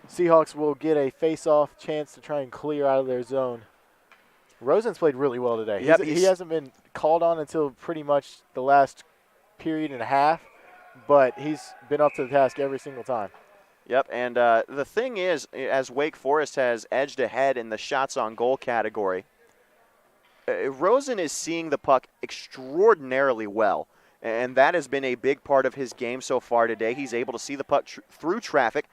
Speaker 1: Seahawks will get a face-off chance to try and clear out of their zone. Rosen's played really well today.
Speaker 2: Yep,
Speaker 1: he hasn't been called on until pretty much the last period and a half, but he's been up to the task every single time.
Speaker 2: Yep, and the thing is, as Wake Forest has edged ahead in the shots on goal category, Rosen is seeing the puck extraordinarily well, and that has been a big part of his game so far today. He's able to see the puck through traffic,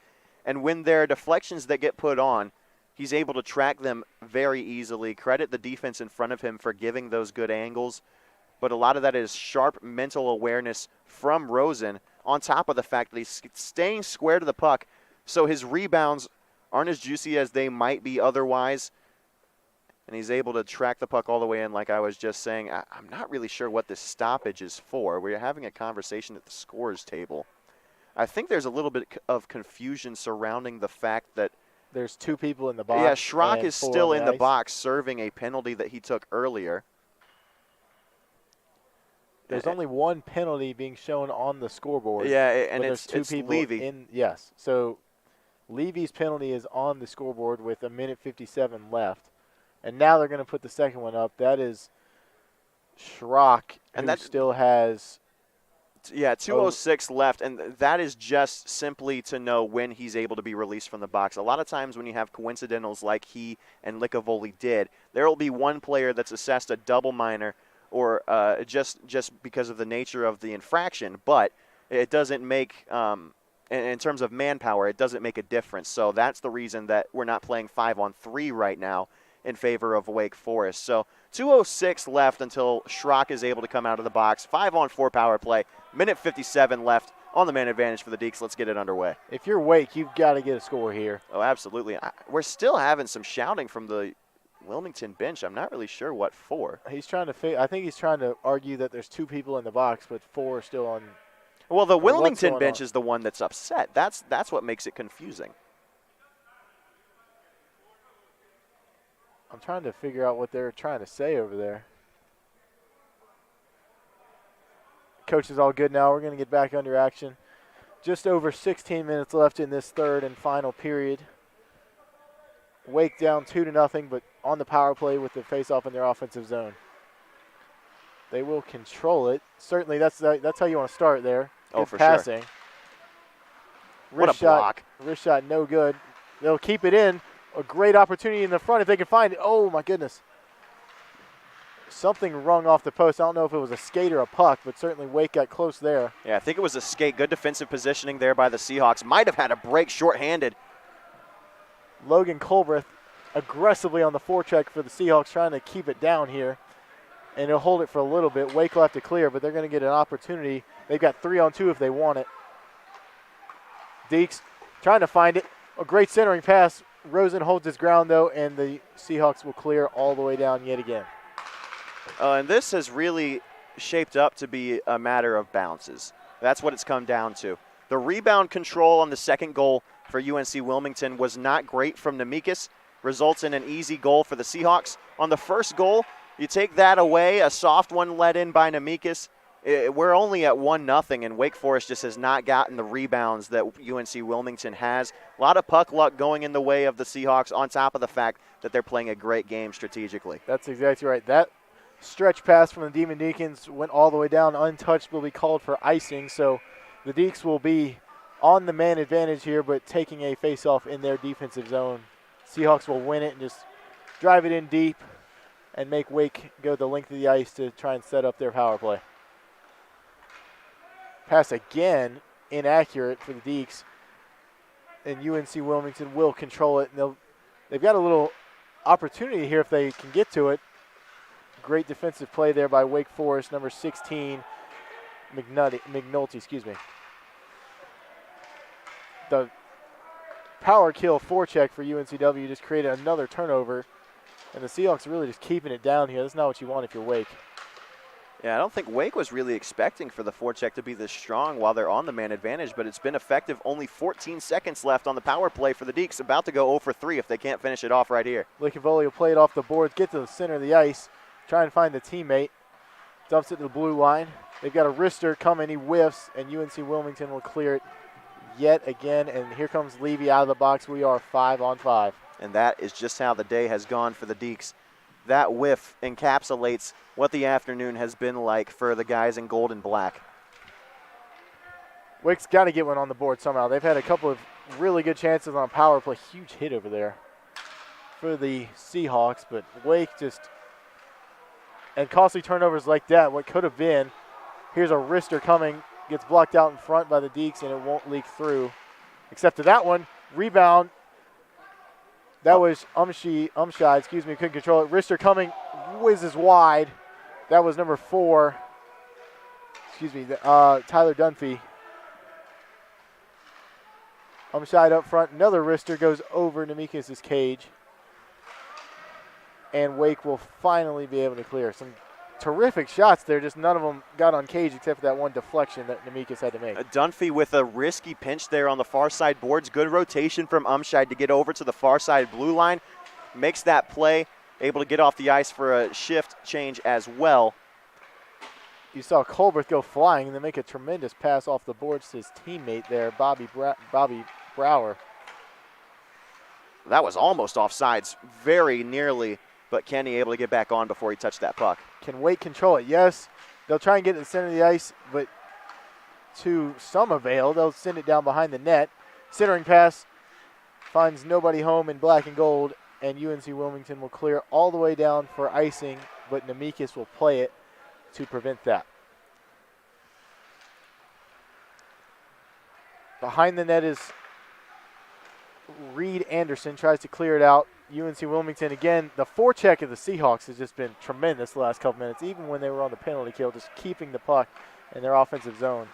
Speaker 2: and when there are deflections that get put on, he's able to track them very easily. Credit the defense in front of him for giving those good angles, but a lot of that is sharp mental awareness from Rosen, on top of the fact that he's staying square to the puck, so his rebounds aren't as juicy as they might be otherwise. And he's able to track the puck all the way in, like I was just saying. I'm not really sure what this stoppage is for. We're having a conversation at the scores table. I think there's a little bit of confusion surrounding the fact that
Speaker 1: there's 2 people in the box.
Speaker 2: Yeah, Schrock is still in the
Speaker 1: ice.
Speaker 2: box serving a penalty that he took earlier.
Speaker 1: There's only 1 penalty being shown on the scoreboard.
Speaker 2: Yeah, and it's
Speaker 1: people
Speaker 2: Levy.
Speaker 1: Yes, so Levy's penalty is on the scoreboard with 1:57 left. And now they're going to put the second one up. That is Schrock, and that still has
Speaker 2: 2:06 left, and that is just simply to know when he's able to be released from the box. A lot of times when you have coincidentals like he and Likavoli did, there will be one player that's assessed a double minor or just because of the nature of the infraction, but it doesn't make in terms of manpower, it doesn't make a difference. So that's the reason that we're not playing 5-on-3 right now in favor of Wake Forest. So 2:06 left until Schrock is able to come out of the box. 5-on-4 power play. 1:57 left on the man advantage for the Deeks. Let's get it underway.
Speaker 1: If you're Wake, you've got to get a score here.
Speaker 2: Oh, absolutely. We're still having some shouting from the Wilmington bench. I'm not really sure what for.
Speaker 1: He's trying to I think he's trying to argue that there's 2 people in the box, but 4 are still on.
Speaker 2: Well, the Wilmington bench is the one that's upset. That's what makes it confusing.
Speaker 1: I'm trying to figure out what they're trying to say over there. Coach is all good now. We're going to get back under action. Just over 16 minutes left in this third and final period. Wake down 2-0, but on the power play with the faceoff in their offensive zone. They will control it. Certainly, that's how you want to start there.
Speaker 2: Oh, for
Speaker 1: passing.
Speaker 2: Sure. What a block.
Speaker 1: Wrist shot, no good. They'll keep it in. A great opportunity in the front if they can find it. Oh, my goodness. Something rung off the post. I don't know if it was a skate or a puck, but certainly Wake got close there.
Speaker 2: Yeah, I think it was a skate. Good defensive positioning there by the Seahawks. Might have had a break shorthanded.
Speaker 1: Logan Colbreth aggressively on the forecheck for the Seahawks, trying to keep it down here. And he'll hold it for a little bit. Wake will have to clear, but they're going to get an opportunity. They've got 3-on-2 if they want it. Deeks trying to find it. A great centering pass. Rosen holds his ground, though, and the Seahawks will clear all the way down yet again.
Speaker 2: And this has really shaped up to be a matter of bounces. That's what it's come down to. The rebound control on the second goal for UNC Wilmington was not great from Nemekis. Results in an easy goal for the Seahawks. On the first goal, you take that away, a soft one let in by Nemekis. We're only at 1-0, and Wake Forest just has not gotten the rebounds that UNC Wilmington has. A lot of puck luck going in the way of the Seahawks, on top of the fact that they're playing a great game strategically.
Speaker 1: That's exactly right. That stretch pass from the Demon Deacons went all the way down, untouched, will be called for icing. So the Deeks will be on the man advantage here, but taking a face-off in their defensive zone. Seahawks will win it and just drive it in deep and make Wake go the length of the ice to try and set up their power play. Pass again, inaccurate for the Deeks. And UNC Wilmington will control it. And they've got a little opportunity here if they can get to it. Great defensive play there by Wake Forest, number 16, McNulty, excuse me. The power kill forecheck for UNCW just created another turnover. And the Seahawks are really just keeping it down here. That's not what you want if you're Wake.
Speaker 2: Yeah, I don't think Wake was really expecting for the forecheck to be this strong while they're on the man advantage, but it's been effective. Only 14 seconds left on the power play for the Deeks. About to go 0 for 3 if they can't finish it off right here.
Speaker 1: Likavoli will play it off the boards, get to the center of the ice, try and find the teammate. Dumps it to the blue line. They've got a wrister coming. He whiffs, and UNC Wilmington will clear it yet again. And here comes Levy out of the box. We are 5-on-5.
Speaker 2: And that is just how the day has gone for the Deeks. That whiff encapsulates what the afternoon has been like for the guys in gold and black.
Speaker 1: Wake's got to get one on the board somehow. They've had a couple of really good chances on power play. Huge hit over there for the Seahawks, but Wake just And costly turnovers like that, what could have been. Here's a wrister coming, gets blocked out in front by the Deeks, and it won't leak through. Except to that one, rebound. That was Umshide, couldn't control it. Wrister coming, whizzes wide. That was number 4. Tyler Dunphy. Umshide up front. Another wrister goes over Nemekis' cage. And Wake will finally be able to clear. Some terrific shots there, just none of them got on cage except for that one deflection that Nemekis had to make.
Speaker 2: Dunphy with a risky pinch there on the far side boards. Good rotation from Umshide to get over to the far side blue line. Makes that play, able to get off the ice for a shift change as well.
Speaker 1: You saw Colbert go flying and then make a tremendous pass off the boards to his teammate there, Bobby Brower.
Speaker 2: That was almost offsides, very nearly, but Kenny able to get back on before he touched that puck.
Speaker 1: Can Wake control it? Yes. They'll try and get to the center of the ice, but to some avail, they'll send it down behind the net. Centering pass finds nobody home in black and gold, and UNC Wilmington will clear all the way down for icing, but Nemekis will play it to prevent that. Behind the net is Reed Anderson, tries to clear it out. UNC Wilmington, again, the forecheck of the Seahawks has just been tremendous the last couple minutes, even when they were on the penalty kill, just keeping the puck in their offensive zone.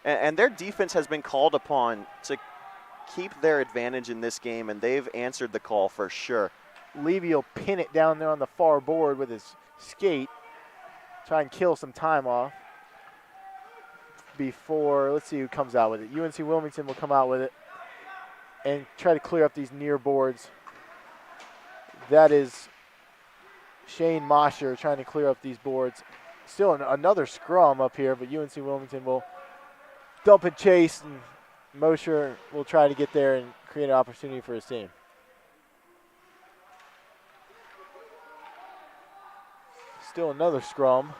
Speaker 2: And their defense has been called upon to keep their advantage in this game, and they've answered the call for sure.
Speaker 1: Levy will pin it down there on the far board with his skate, try and kill some time off before, let's see who comes out with it. UNC Wilmington will come out with it and try to clear up these near boards. That is Shane Mosher trying to clear up these boards. Still another scrum up here, but UNC Wilmington will dump and chase, and Mosher will try to get there and create an opportunity for his team. Still another scrum.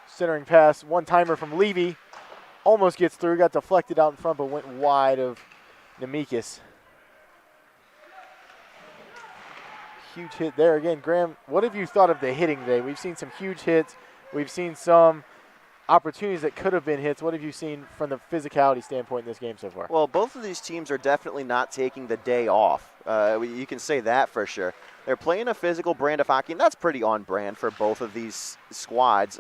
Speaker 1: Centering pass, one-timer from Levy. Almost gets through, got deflected out in front, but went wide of Nemekis. Huge hit there. Again, Graham, what have you thought of the hitting today? We've seen some huge hits. We've seen some opportunities that could have been hits. What have you seen from the physicality standpoint in this game so far?
Speaker 2: Well, both of these teams are definitely not taking the day off. You can say that for sure. They're playing a physical brand of hockey, and that's pretty on brand for both of these squads.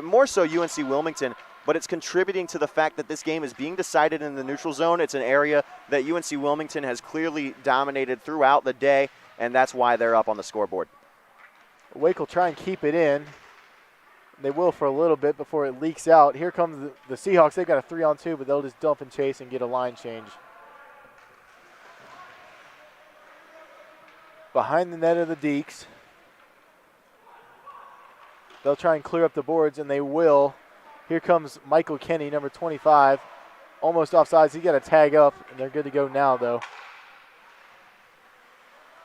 Speaker 2: More so UNC Wilmington, but it's contributing to the fact that this game is being decided in the neutral zone. It's an area that UNC Wilmington has clearly dominated throughout the day, and that's why they're up on the scoreboard.
Speaker 1: Wake will try and keep it in. They will for a little bit before it leaks out. Here comes the Seahawks. They've got a 3-on-2, but they'll just dump and chase and get a line change. Behind the net of the Deeks. They'll try and clear up the boards, and they will. Here comes Michael Kenny, number 25. Almost offsides. He's got a tag up, and they're good to go now, though.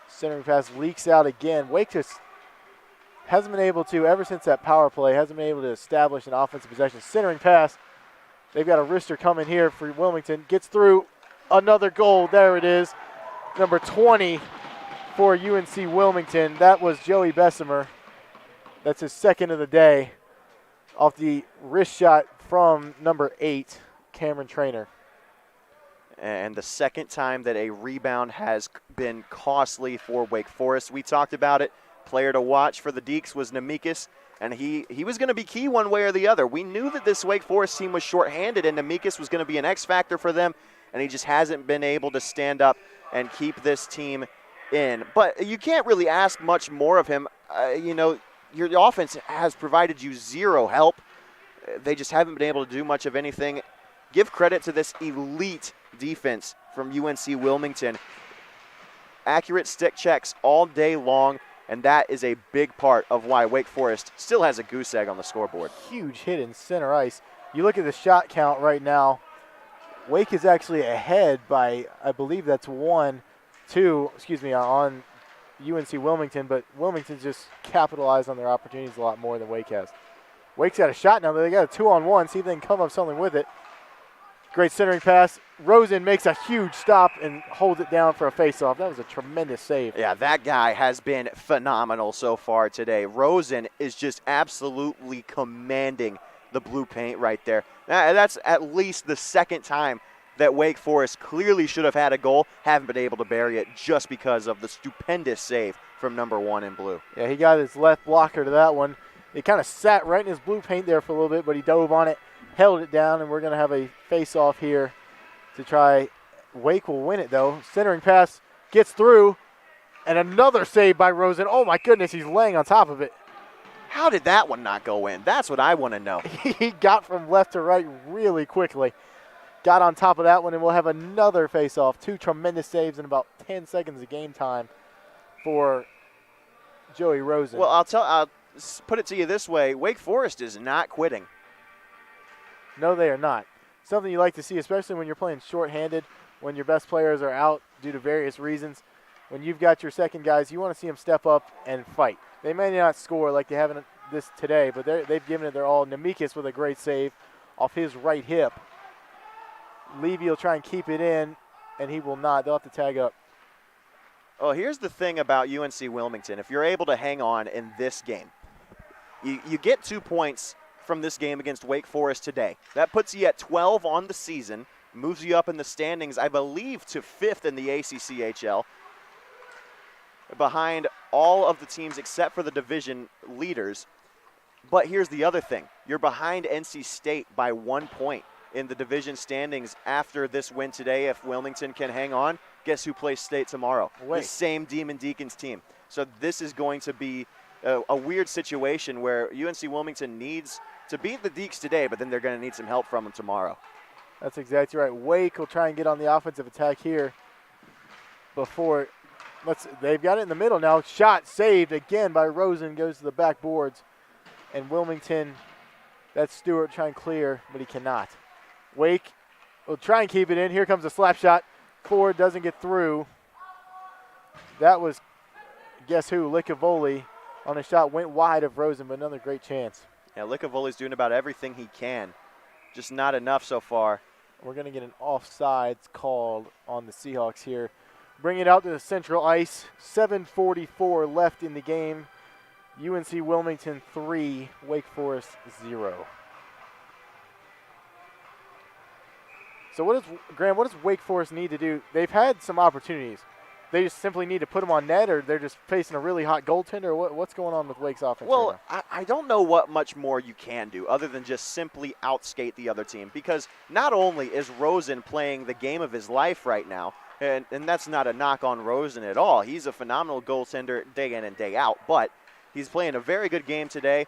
Speaker 1: Centering pass leaks out again. Wake just hasn't been able to, ever since that power play, hasn't been able to establish an offensive possession. Centering pass. They've got a wrister coming here for Wilmington. Gets through. Another goal. There it is. Number 20 for UNC Wilmington. That was Joey Bessemer. That's his second of the day off the wrist shot from number 8, Cameron Traynor.
Speaker 2: And the second time that a rebound has been costly for Wake Forest. We talked about it. Player to watch for the Deeks was Nemekis, and he was going to be key one way or the other. We knew that this Wake Forest team was shorthanded, and Nemekis was going to be an X factor for them, and he just hasn't been able to stand up and keep this team in. But you can't really ask much more of him. Your offense has provided you zero help. They just haven't been able to do much of anything. Give credit to this elite defense from UNC Wilmington. Accurate stick checks all day long, and that is a big part of why Wake Forest still has a goose egg on the scoreboard.
Speaker 1: Huge hit in center ice. You look at the shot count right now. Wake is actually ahead by, I believe that's on UNC Wilmington, but Wilmington's just capitalized on their opportunities a lot more than Wake has. Wake's got a shot now. They got a 2-on-1. See if they can come up something with it. Great centering pass. Rosen makes a huge stop and holds it down for a face-off. That was a tremendous save.
Speaker 2: Yeah, that guy has been phenomenal so far today. Rosen is just absolutely commanding the blue paint right there. That's at least the second time that Wake Forest clearly should have had a goal, haven't been able to bury it just because of the stupendous save from number 1 in blue.
Speaker 1: Yeah, he got his left blocker to that one. It kind of sat right in his blue paint there for a little bit, but he dove on it, held it down, and we're going to have a face-off here to try. Wake will win it, though. Centering pass gets through, and another save by Rosen. Oh, my goodness, he's laying on top of it.
Speaker 2: How did that one not go in? That's what I want to know.
Speaker 1: He got from left to right really quickly. Got on top of that one, and we'll have another face-off. 2 tremendous saves in about 10 seconds of game time for Joey Rosen.
Speaker 2: Well, I'll put it to you this way. Wake Forest is not quitting.
Speaker 1: No, they are not. Something you like to see, especially when you're playing shorthanded, when your best players are out due to various reasons. When you've got your second guys, you want to see them step up and fight. They may not score like they have in this today, but they've given it their all. Nemekis with a great save off his right hip. Levy will try and keep it in, and he will not. They'll have to tag up.
Speaker 2: Oh, here's the thing about UNC Wilmington. If you're able to hang on in this game, you get 2 points from this game against Wake Forest today. That puts you at 12 on the season, moves you up in the standings, I believe, to 5th in the ACCHL, behind all of the teams except for the division leaders. But here's the other thing. You're behind NC State by 1 point in the division standings after this win today. If Wilmington can hang on, guess who plays State tomorrow?
Speaker 1: Wait.
Speaker 2: The same Demon Deacons team. So this is going to be a weird situation where UNC Wilmington needs to beat the Deacs today, but then they're going to need some help from them tomorrow.
Speaker 1: That's exactly right. Wake will try and get on the offensive attack here before they've got it in the middle now. Shot saved again by Rosen, goes to the backboards. And Wilmington, that's Stewart trying to clear, but he cannot. Wake will try and keep it in. Here comes a slap shot. Ford doesn't get through. That was, guess who, Licavoli on a shot, went wide of Rosen, but another great chance.
Speaker 2: Yeah, Licavoli's doing about everything he can. Just not enough so far.
Speaker 1: We're going to get an offsides called on the Seahawks here. Bring it out to the central ice. 7:44 left in the game. UNC Wilmington 3, Wake Forest 0. So what does Wake Forest need to do? They've had some opportunities. They just simply need to put them on net, or they're just facing a really hot goaltender, or what's going on with Wake's offense?
Speaker 2: Well,
Speaker 1: right
Speaker 2: I don't know what much more you can do other than just simply outskate the other team, because not only is Rosen playing the game of his life right now, and that's not a knock on Rosen at all. He's a phenomenal goaltender day in and day out, but he's playing a very good game today.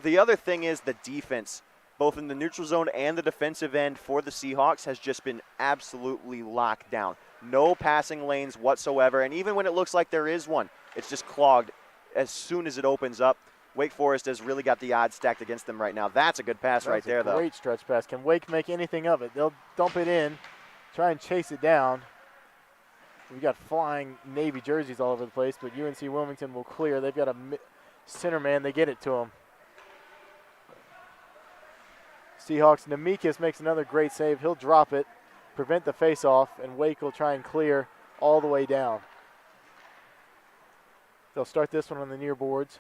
Speaker 2: The other thing is the defense, both in the neutral zone and the defensive end for the Seahawks, has just been absolutely locked down. No passing lanes whatsoever, and even when it looks like there is one, it's just clogged as soon as it opens up. Wake Forest has really got the odds stacked against them right now. That's a good pass right there, though.
Speaker 1: Great stretch pass. Can Wake make anything of it? They'll dump it in, try and chase it down. We've got flying Navy jerseys all over the place, but UNC Wilmington will clear. They've got a center man. They get it to him. Seahawks, Nemekis makes another great save. He'll drop it, prevent the face-off, and Wake will try and clear all the way down. They'll start this one on the near boards.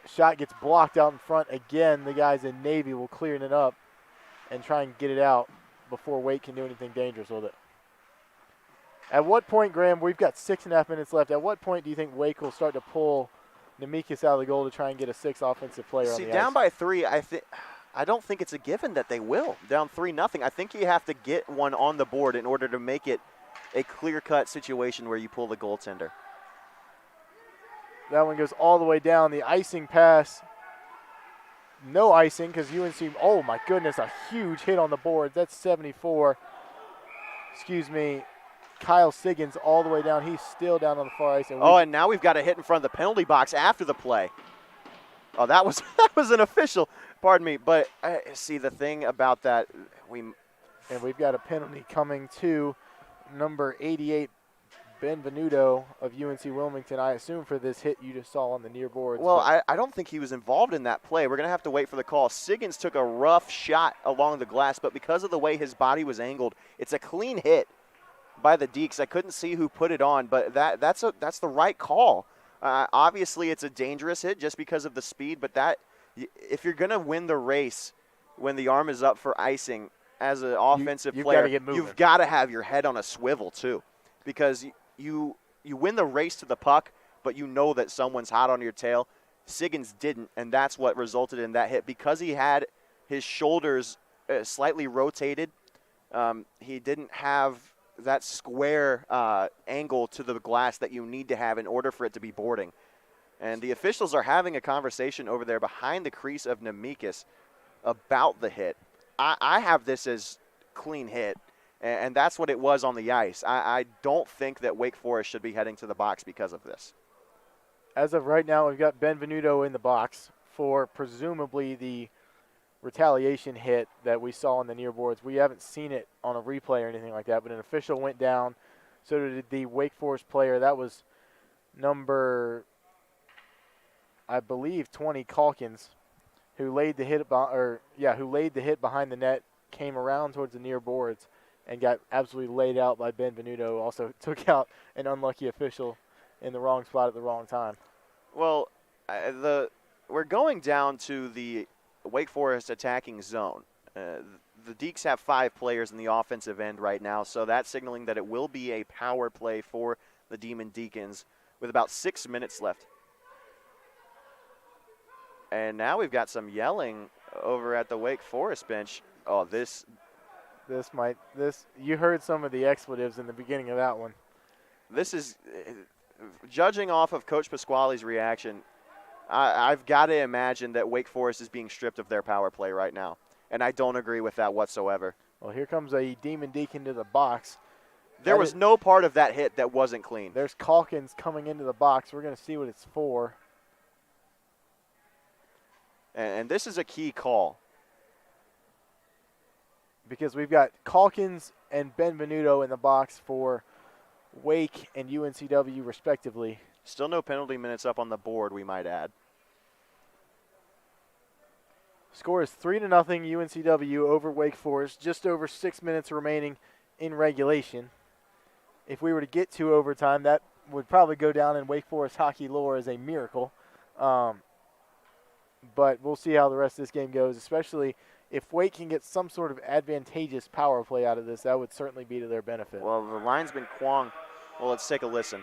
Speaker 1: Shot gets blocked out in front. Again, the guys in Navy will clear it up and try and get it out before Wake can do anything dangerous with it. At what point, Graham, we've got 6.5 minutes left. At what point do you think Wake will start to pull Nemekis out of the goal to try and get a 6th offensive player on the ice?
Speaker 2: Down by 3, I don't think it's a given that they will. Down 3-0. I think you have to get one on the board in order to make it a clear-cut situation where you pull the goaltender.
Speaker 1: That one goes all the way down. The icing pass. No icing because UNC, oh my goodness, a huge hit on the board. That's 74. Excuse me. Kyle Siggins all the way down. He's still down on the far ice.
Speaker 2: And now we've got a hit in front of the penalty box after the play. Oh, that was an official. Pardon me, but see the thing about that,
Speaker 1: and we've got a penalty coming to number 88, Benvenuto of UNC Wilmington, I assume, for this hit you just saw on the near boards.
Speaker 2: Well, I don't think he was involved in that play. We're going to have to wait for the call. Siggins took a rough shot along the glass, but because of the way his body was angled, it's a clean hit by the Deeks. I couldn't see who put it on, but that's the right call. Obviously, it's a dangerous hit just because of the speed, but if you're going to win the race when the arm is up for icing as an offensive player, you've got to have your head on a swivel too, because you win the race to the puck, but you know that someone's hot on your tail. Siggins didn't, and that's what resulted in that hit. Because he had his shoulders slightly rotated, he didn't have that square angle to the glass that you need to have in order for it to be boarding. And the officials are having a conversation over there behind the crease of Nemekis about the hit. I have this as clean hit, and that's what it was on the ice. I don't think that Wake Forest should be heading to the box because of this.
Speaker 1: As of right now, we've got Benvenuto in the box for presumably the retaliation hit that we saw on the near boards. We haven't seen it on a replay or anything like that, but an official went down. So did the Wake Forest player. That was number, I believe, 20, Calkins, who laid the hit behind the net, came around towards the near boards, and got absolutely laid out by Benvenuto. Also took out an unlucky official in the wrong spot at the wrong time.
Speaker 2: Well, we're going down to the Wake Forest attacking zone. The Deeks have 5 players in the offensive end right now, so that's signaling that it will be a power play for the Demon Deacons with about 6 minutes left. And now we've got some yelling over at the Wake Forest bench. Oh, you heard some of the expletives in the beginning of that one. This is, judging off of Coach Pasquale's reaction, I've got to imagine that Wake Forest is being stripped of their power play right now. And I don't agree with that whatsoever.
Speaker 1: Well, here comes a Demon Deacon to the box.
Speaker 2: There was no part of that hit that wasn't clean.
Speaker 1: There's Calkins coming into the box. We're going to see what it's for.
Speaker 2: And this is a key call.
Speaker 1: Because we've got Calkins and Benvenuto in the box for Wake and UNCW respectively.
Speaker 2: Still no penalty minutes up on the board, we might add.
Speaker 1: Score is 3-0 UNCW over Wake Forest. Just over 6 minutes remaining in regulation. If we were to get to overtime, that would probably go down in Wake Forest hockey lore as a miracle. But we'll see how the rest of this game goes, especially if Wake can get some sort of advantageous power play out of this. That would certainly be to their benefit.
Speaker 2: Well, the linesman Kwong. Well, let's take a listen.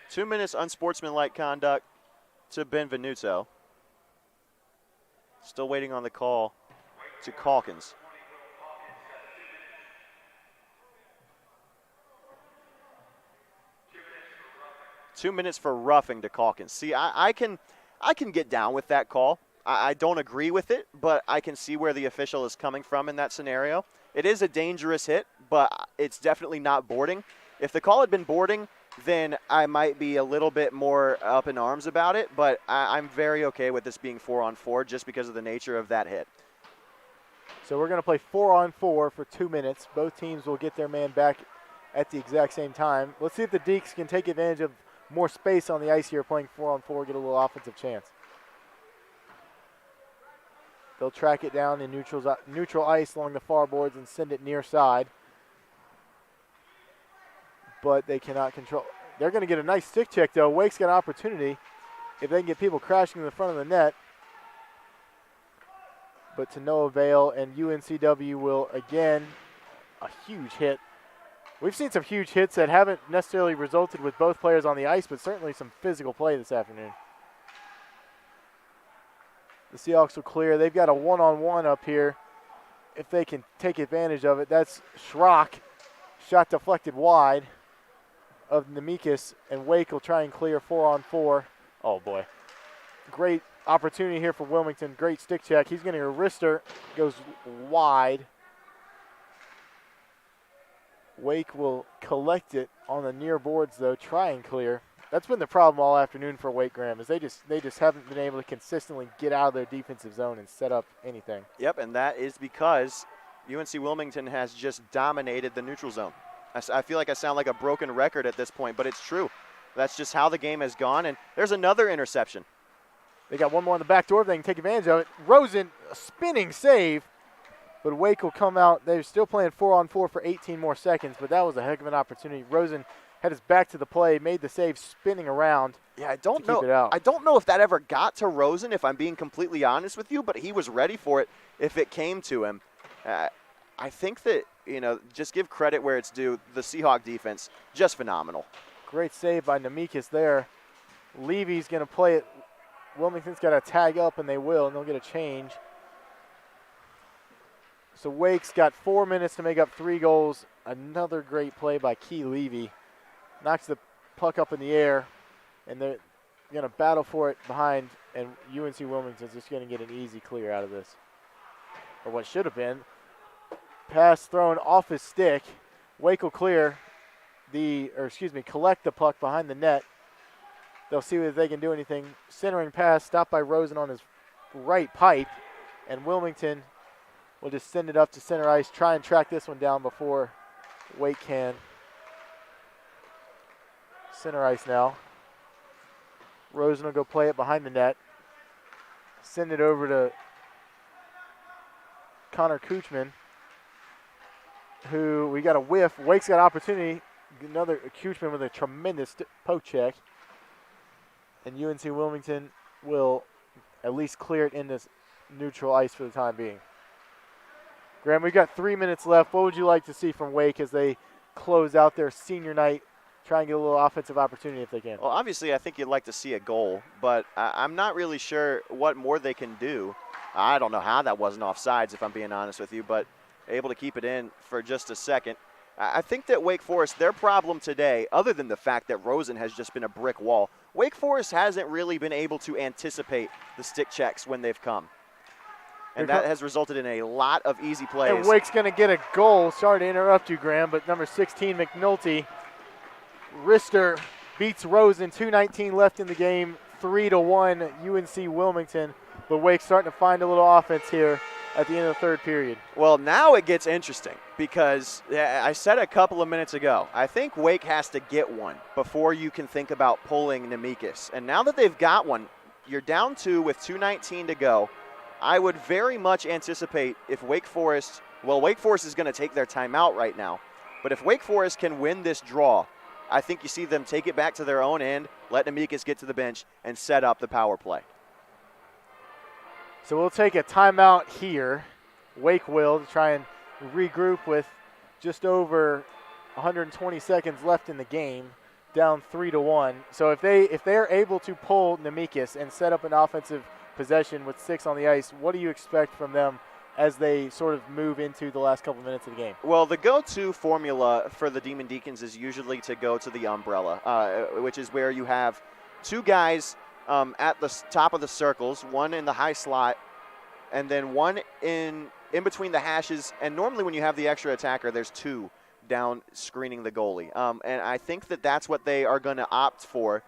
Speaker 2: Two minutes unsportsmanlike conduct to Benvenuto. Still waiting on the call to Calkins. Two minutes for roughing to Calkins. See, I can get down with that call. I don't agree with it, but I can see where the official is coming from in that scenario. It is a dangerous hit, but it's definitely not boarding. If the call had been boarding, then I might be a little bit more up in arms about it, but I'm very okay with this being 4-on-4 just because of the nature of that hit.
Speaker 1: So we're going to play 4-on-4 for 2 minutes. Both teams will get their man back at the exact same time. Let's see if the Deeks can take advantage of more space on the ice here, playing 4-on-4, get a little offensive chance. They'll track it down in neutral ice along the far boards and send it near side. But they cannot control. They're going to get a nice stick check, though. Wake's got an opportunity if they can get people crashing in the front of the net. But to no avail, and UNCW will, again, a huge hit. We've seen some huge hits that haven't necessarily resulted with both players on the ice, but certainly some physical play this afternoon. The Seahawks will clear. They've got a one-on-one up here. If they can take advantage of it, that's Schrock. Shot deflected wide of Nemekis, and Wake will try and clear 4-on-4. Oh, boy. Great opportunity here for Wilmington. Great stick check. He's getting a wrister. Goes wide. Wake will collect it on the near boards, though. Try and clear. That's been the problem all afternoon for Wake, Graham, is they just haven't been able to consistently get out of their defensive zone and set up anything.
Speaker 2: Yep, and that is because UNC Wilmington has just dominated the neutral zone. I feel like I sound like a broken record at this point, but it's true. That's just how the game has gone, and there's another interception.
Speaker 1: They got one more on the back door if they can take advantage of it. Rosen, a spinning save, but Wake will come out. They're still playing 4-on-4 for 18 more seconds, but that was a heck of an opportunity. Rosen had his back to the play, made the save spinning around.
Speaker 2: Yeah, I don't know.
Speaker 1: Keep it out.
Speaker 2: I don't know if that ever got to Rosen, if I'm being completely honest with you, but he was ready for it if it came to him. I think that, just give credit where it's due. The Seahawk defense, just phenomenal.
Speaker 1: Great save by Nemekis there. Levy's going to play it. Wilmington's got to tag up, and they will, and they'll get a change. So Wake's got 4 minutes to make up 3 goals. Another great play by Key Levy. Knocks the puck up in the air, and they're going to battle for it behind, and UNC Wilmington's just going to get an easy clear out of this. Or what should have been. Pass thrown off his stick. Wake will clear collect the puck behind the net. They'll see if they can do anything. Centering pass stopped by Rosen on his right pipe, and Wilmington will just send it up to center ice, try and track this one down before Wake can. Center ice now. Rosen will go play it behind the net. Send it over to Connor Kuchman, who we got a whiff. Wake's got opportunity. Another Kuchman with a tremendous poke check. And UNC Wilmington will at least clear it in this neutral ice for the time being. Graham, we've got 3 minutes left. What would you like to see from Wake as they close out their senior night, try and get a little offensive opportunity if they can?
Speaker 2: Well, obviously, I think you'd like to see a goal, but I'm not really sure what more they can do. I don't know how that wasn't offsides, if I'm being honest with you, but able to keep it in for just a second. I think that Wake Forest, their problem today, other than the fact that Rosen has just been a brick wall, Wake Forest hasn't really been able to anticipate the stick checks when they've come. And that has resulted in a lot of easy plays.
Speaker 1: And Wake's going to get a goal. Sorry to interrupt you, Graham, but number 16, McNulty. Rister beats Rosen, 2:19 left in the game, 3-1 UNC Wilmington. But Wake's starting to find a little offense here at the end of the third period.
Speaker 2: Well, now it gets interesting because I said a couple of minutes ago, I think Wake has to get one before you can think about pulling Nemekis. And now that they've got one, you're down 2 with 2:19 to go. I would very much anticipate if Wake Forest is going to take their timeout right now, but if Wake Forest can win this draw, I think you see them take it back to their own end, let Nemekis get to the bench, and set up the power play.
Speaker 1: So we'll take a timeout here. Wake will, to try and regroup with just over 120 seconds left in the game, down 3-1. So if they're able to pull Nemekis and set up an offensive possession with 6 on the ice, what do you expect from them as they sort of move into the last couple minutes of the game?
Speaker 2: Well, the go-to formula for the Demon Deacons is usually to go to the umbrella, which is where you have 2 guys at the top of the circles, one in the high slot, and then one in between the hashes. And normally when you have the extra attacker, there's 2 down screening the goalie. And I think that that's what they are going to opt for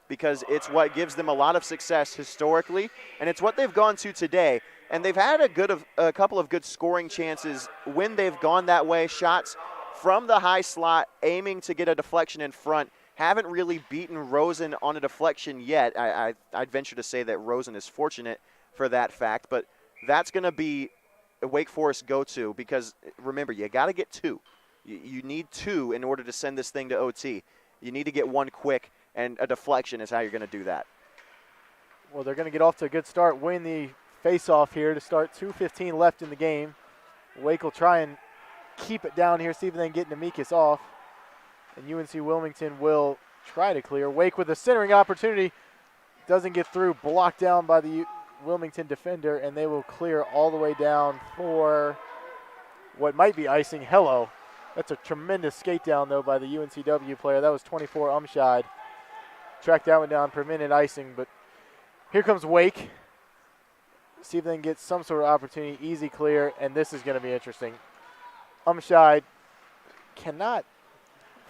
Speaker 2: because it's what gives them a lot of success historically, and it's what they've gone to today. And they've had a couple of good scoring chances when they've gone that way. Shots from the high slot, aiming to get a deflection in front. Haven't really beaten Rosen on a deflection yet. I'd venture to say that Rosen is fortunate for that fact, but that's going to be a Wake Forest go-to because, remember, you got to get 2. You need 2 in order to send this thing to OT. You need to get 1 quick, and a deflection is how you're going to do that.
Speaker 1: Well, they're going to get off to a good start, win the face-off here to start. 2:15 left in the game. Wake will try and keep it down here, see if they can get Nemekis off. And UNC Wilmington will try to clear. Wake with a centering opportunity. Doesn't get through, blocked down by the Wilmington defender, and they will clear all the way down for what might be icing. Hello. That's a tremendous skate down, though, by the UNCW player. That was 24 Umshide. Tracked that one down, permitted icing, but here comes Wake. See if they can get some sort of opportunity. Easy clear, and this is going to be interesting. Umshide cannot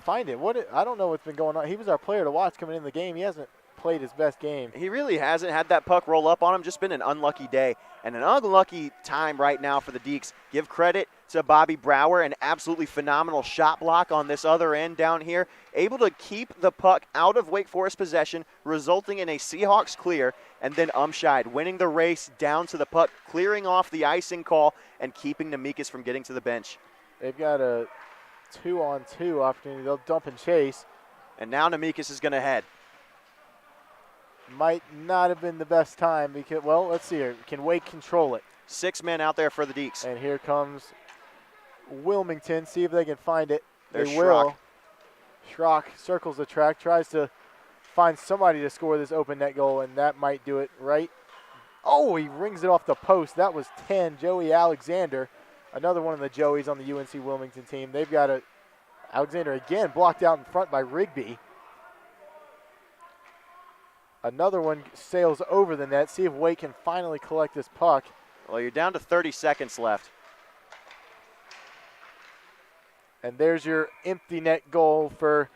Speaker 1: find it. I don't know what's been going on. He was our player to watch coming in the game. He hasn't played his best game.
Speaker 2: He really hasn't had that puck roll up on him. Just been an unlucky day and an unlucky time right now for the Deeks. Give credit to Bobby Brower, an absolutely phenomenal shot block on this other end down here. Able to keep the puck out of Wake Forest possession, resulting in a Seahawks clear, and then Umscheid winning the race down to the puck, clearing off the icing call and keeping Nemekis from getting to the bench.
Speaker 1: They've got a 2-on-2 opportunity. They'll dump and chase.
Speaker 2: And now Nemekis is going to head.
Speaker 1: Might not have been the best time because, well, let's see here. Can Wake control it?
Speaker 2: 6 men out there for the Deeks.
Speaker 1: And here comes Wilmington. See if they can find it.
Speaker 2: There's
Speaker 1: they will. Schrock circles the track, tries to find somebody to score this open net goal, and that might do it right. Oh, he rings it off the post. That was 10, Joey Alexander. Another one of the Joeys on the UNC Wilmington team. They've got Alexander again blocked out in front by Rigby. Another one sails over the net. See if Wake can finally collect this puck.
Speaker 2: Well, you're down to 30 seconds left.
Speaker 1: And there's your empty net goal for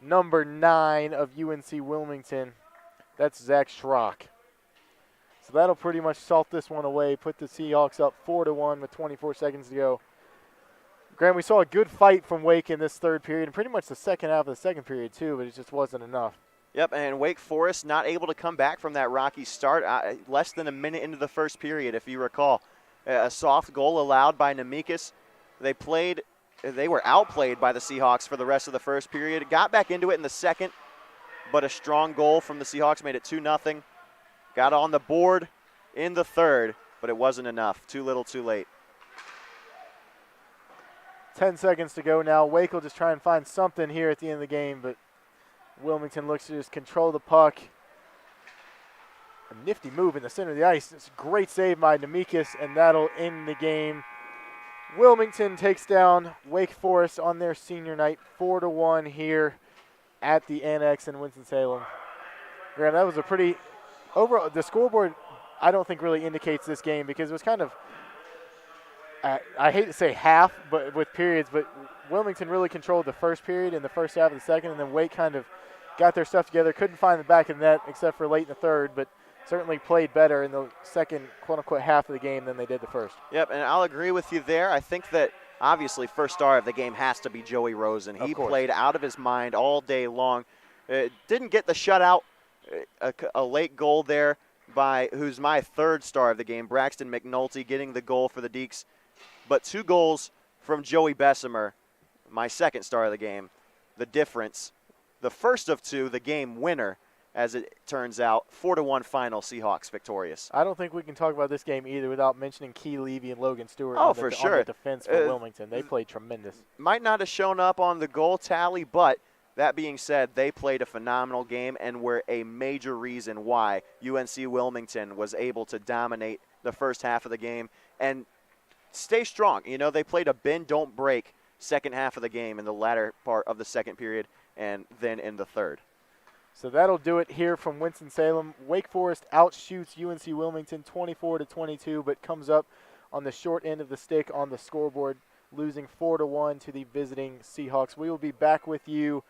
Speaker 1: number 9 of UNC Wilmington. That's Zach Schrock. So that'll pretty much salt this one away, put the Seahawks up 4-1 with 24 seconds to go. Graham, we saw a good fight from Wake in this third period, and pretty much the second half of the second period too, but it just wasn't enough.
Speaker 2: Yep, and Wake Forest not able to come back from that rocky start. Less than a minute into the first period, if you recall. A soft goal allowed by Nemekis. They were outplayed by the Seahawks for the rest of the first period. Got back into it in the second, but a strong goal from the Seahawks made it 2-0. Got on the board in the third, but it wasn't enough. Too little, too late.
Speaker 1: 10 seconds to go now. Wake will just try and find something here at the end of the game, but Wilmington looks to just control the puck. A nifty move in the center of the ice. It's a great save by Nemekis, and that'll end the game. Wilmington takes down Wake Forest on their senior night, 4-1 here at the Annex in Winston-Salem. Graham, that was a pretty overall. The scoreboard, I don't think really indicates this game because it was kind of, I hate to say half, but with periods, but Wilmington really controlled the first period and the first half of the second, and then Wake kind of got their stuff together. Couldn't find the back of the net except for late in the third, but certainly played better in the second, quote-unquote, half of the game than they did the first.
Speaker 2: Yep, and I'll agree with you there. I think that obviously first star of the game has to be Joey Rosen. He played out of his mind all day long. Didn't get the shutout, a late goal there by who's my third star of the game, Braxton McNulty, getting the goal for the Deeks. But 2 goals from Joey Bessemer, my second star of the game. The difference, the first of 2, the game winner, as it turns out, 4-1 final, Seahawks victorious.
Speaker 1: I don't think we can talk about this game either without mentioning Key Levy and Logan Stewart
Speaker 2: on
Speaker 1: the
Speaker 2: sure.
Speaker 1: defense for Wilmington. They played tremendous.
Speaker 2: Might not have shown up on the goal tally, but that being said, they played a phenomenal game and were a major reason why UNC Wilmington was able to dominate the first half of the game and stay strong. You know, they played a bend, don't break second half of the game in the latter part of the second period and then in the third.
Speaker 1: So that'll do it here from Winston-Salem. Wake Forest outshoots UNC Wilmington 24-22, but comes up on the short end of the stick on the scoreboard, losing 4-1 to the visiting Seahawks. We will be back with you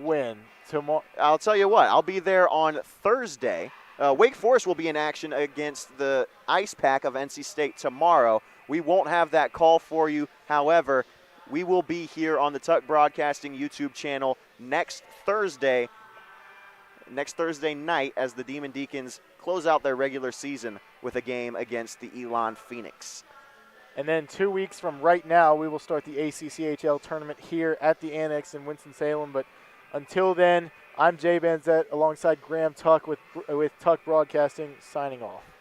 Speaker 1: when? Tomorrow.
Speaker 2: I'll tell you what, I'll be there on Thursday. Wake Forest will be in action against the Ice Pack of NC State tomorrow. We won't have that call for you. However, we will be here on the Tuck Broadcasting YouTube channel next Thursday night as the Demon Deacons close out their regular season with a game against the Elon Phoenix.
Speaker 1: And then 2 weeks from right now, we will start the ACCHL tournament here at the Annex in Winston-Salem. But until then, I'm Jay Banzette alongside Graham Tuck with Tuck Broadcasting signing off.